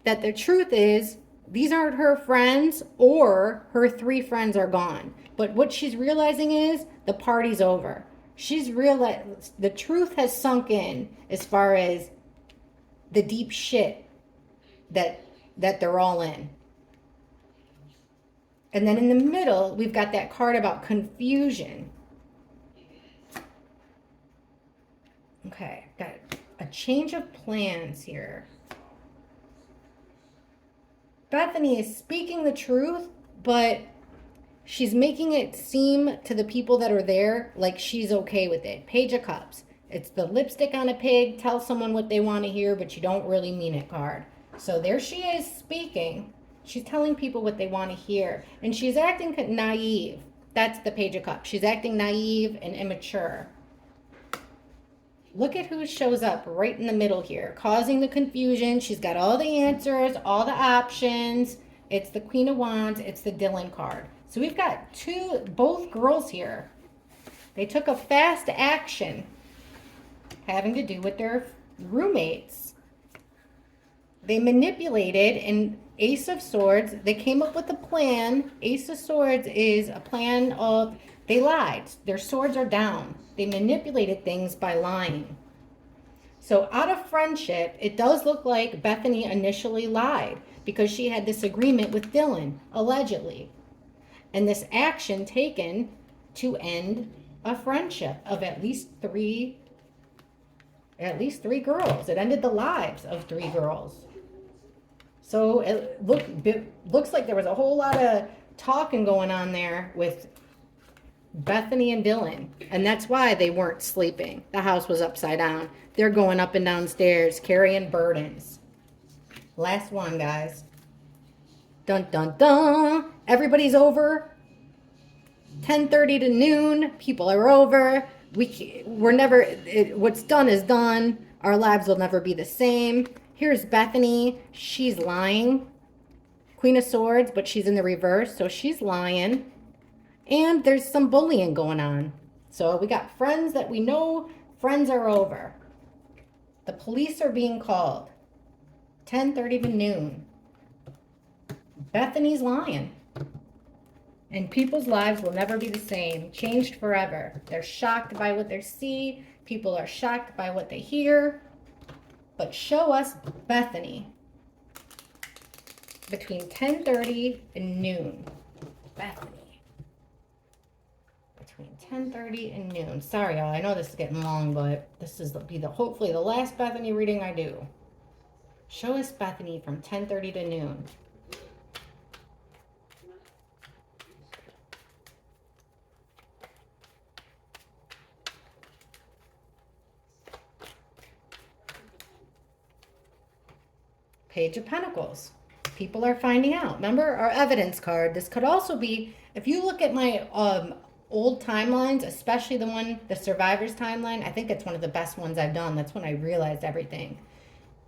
that the truth is these aren't her friends, or her 3 friends are gone. But what she's realizing is the party's over. She's realized the truth has sunk in as far as the deep shit that they're all in. And then in the middle, we've got that card about confusion. Okay, got a change of plans here. Bethany is speaking the truth, but she's making it seem to the people that are there like she's okay with it. Page of Cups. It's the lipstick on a pig, tell someone what they want to hear, but you don't really mean it card. So there she is speaking. She's telling people what they want to hear. And she's acting naive. That's the Page of Cups. She's acting naive and immature. Look at who shows up right in the middle here, causing the confusion. She's got all the answers, all the options. It's the Queen of Wands. It's the Dylan card. So we've got both girls here. They took a fast action having to do with their roommates. They manipulated, and Ace of Swords, they came up with a plan. Ace of Swords is a plan of, they lied. Their swords are down. They manipulated things by lying. So out of friendship, it does look like Bethany initially lied because she had this agreement with Dylan, allegedly. And this action taken to end a friendship of at least three girls. It ended the lives of 3 girls. So it looks like there was a whole lot of talking going on there with Bethany and Dylan. And that's why they weren't sleeping. The house was upside down. They're going up and down stairs, carrying burdens. Last one, guys. Dun, dun, dun. Everybody's over. 10:30 to noon. People are over. What's done is done. Our lives will never be the same. Here's Bethany. She's lying. Queen of Swords, but she's in the reverse, so she's lying. And there's some bullying going on. So we got friends that we know, friends are over. The police are being called. 10:30 to noon. Bethany's lying. And people's lives will never be the same. Changed forever. They're shocked by what they see. People are shocked by what they hear. But show us Bethany between 10:30 and noon. Bethany. Between 10:30 and noon. Sorry, y'all. I know this is getting long, but this is hopefully the last Bethany reading I do. Show us Bethany from 10:30 to noon. Page of Pentacles. People are finding out. Remember our evidence card. This could also be, if you look at my old timelines, especially the survivor's timeline, I think it's one of the best ones I've done. That's when I realized everything.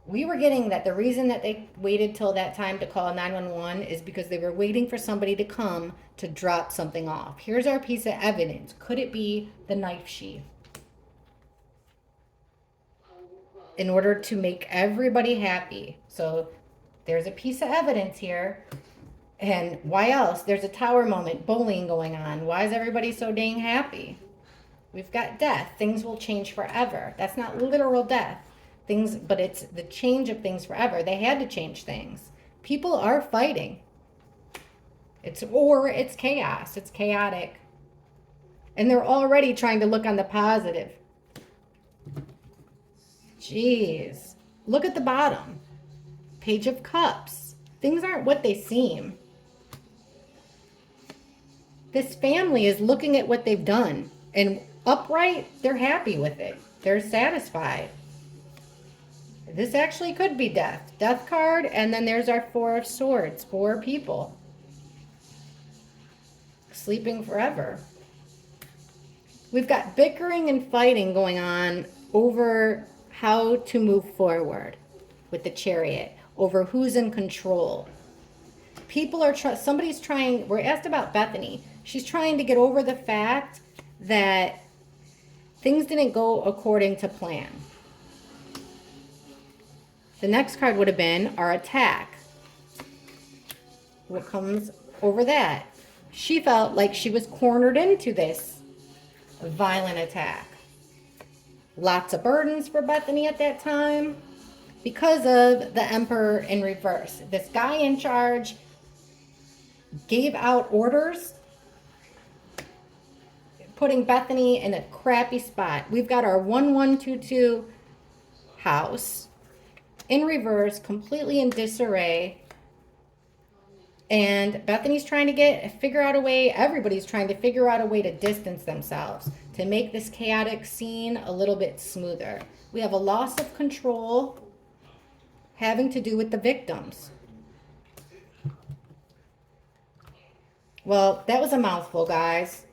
We were getting that the reason that they waited till that time to call 911 is because they were waiting for somebody to come to drop something off. Here's our piece of evidence. Could it be the knife sheath? In order to make everybody happy. So there's a piece of evidence here. And why else? There's a tower moment, bullying going on. Why is everybody so dang happy? We've got death. Things will change forever. That's not literal death. Things, but it's the change of things forever. They had to change things. People are fighting. It's chaos. It's chaotic. And they're already trying to look on the positive. Jeez. Look at the bottom. Page of Cups. Things aren't what they seem. This family is looking at what they've done. And upright, they're happy with it. They're satisfied. This actually could be death. Death card, and then there's our Four of Swords. 4 people. Sleeping forever. We've got bickering and fighting going on over how to move forward with the Chariot, over who's in control. People are somebody's trying, we're asked about Bethany. She's trying to get over the fact that things didn't go according to plan. The next card would have been our attack. What comes over that? She felt like she was cornered into this violent attack. Lots of burdens for Bethany at that time because of the Emperor in reverse. This guy in charge gave out orders, putting Bethany in a crappy spot. We've got our 1122 house in reverse, completely in disarray. And Bethany's trying to figure out a way, everybody's trying to figure out a way to distance themselves, to make this chaotic scene a little bit smoother. We have a loss of control having to do with the victims. Well, that was a mouthful, guys.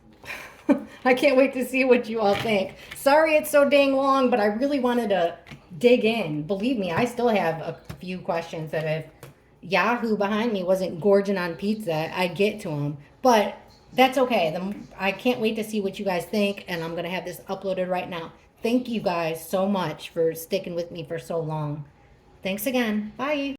I can't wait to see what you all think. Sorry it's so dang long, but I really wanted to dig in. Believe me, I still have a few questions that if Yahoo behind me wasn't gorging on pizza, I'd get to them. But that's okay. I can't wait to see what you guys think, and I'm going to have this uploaded right now. Thank you guys so much for sticking with me for so long. Thanks again. Bye.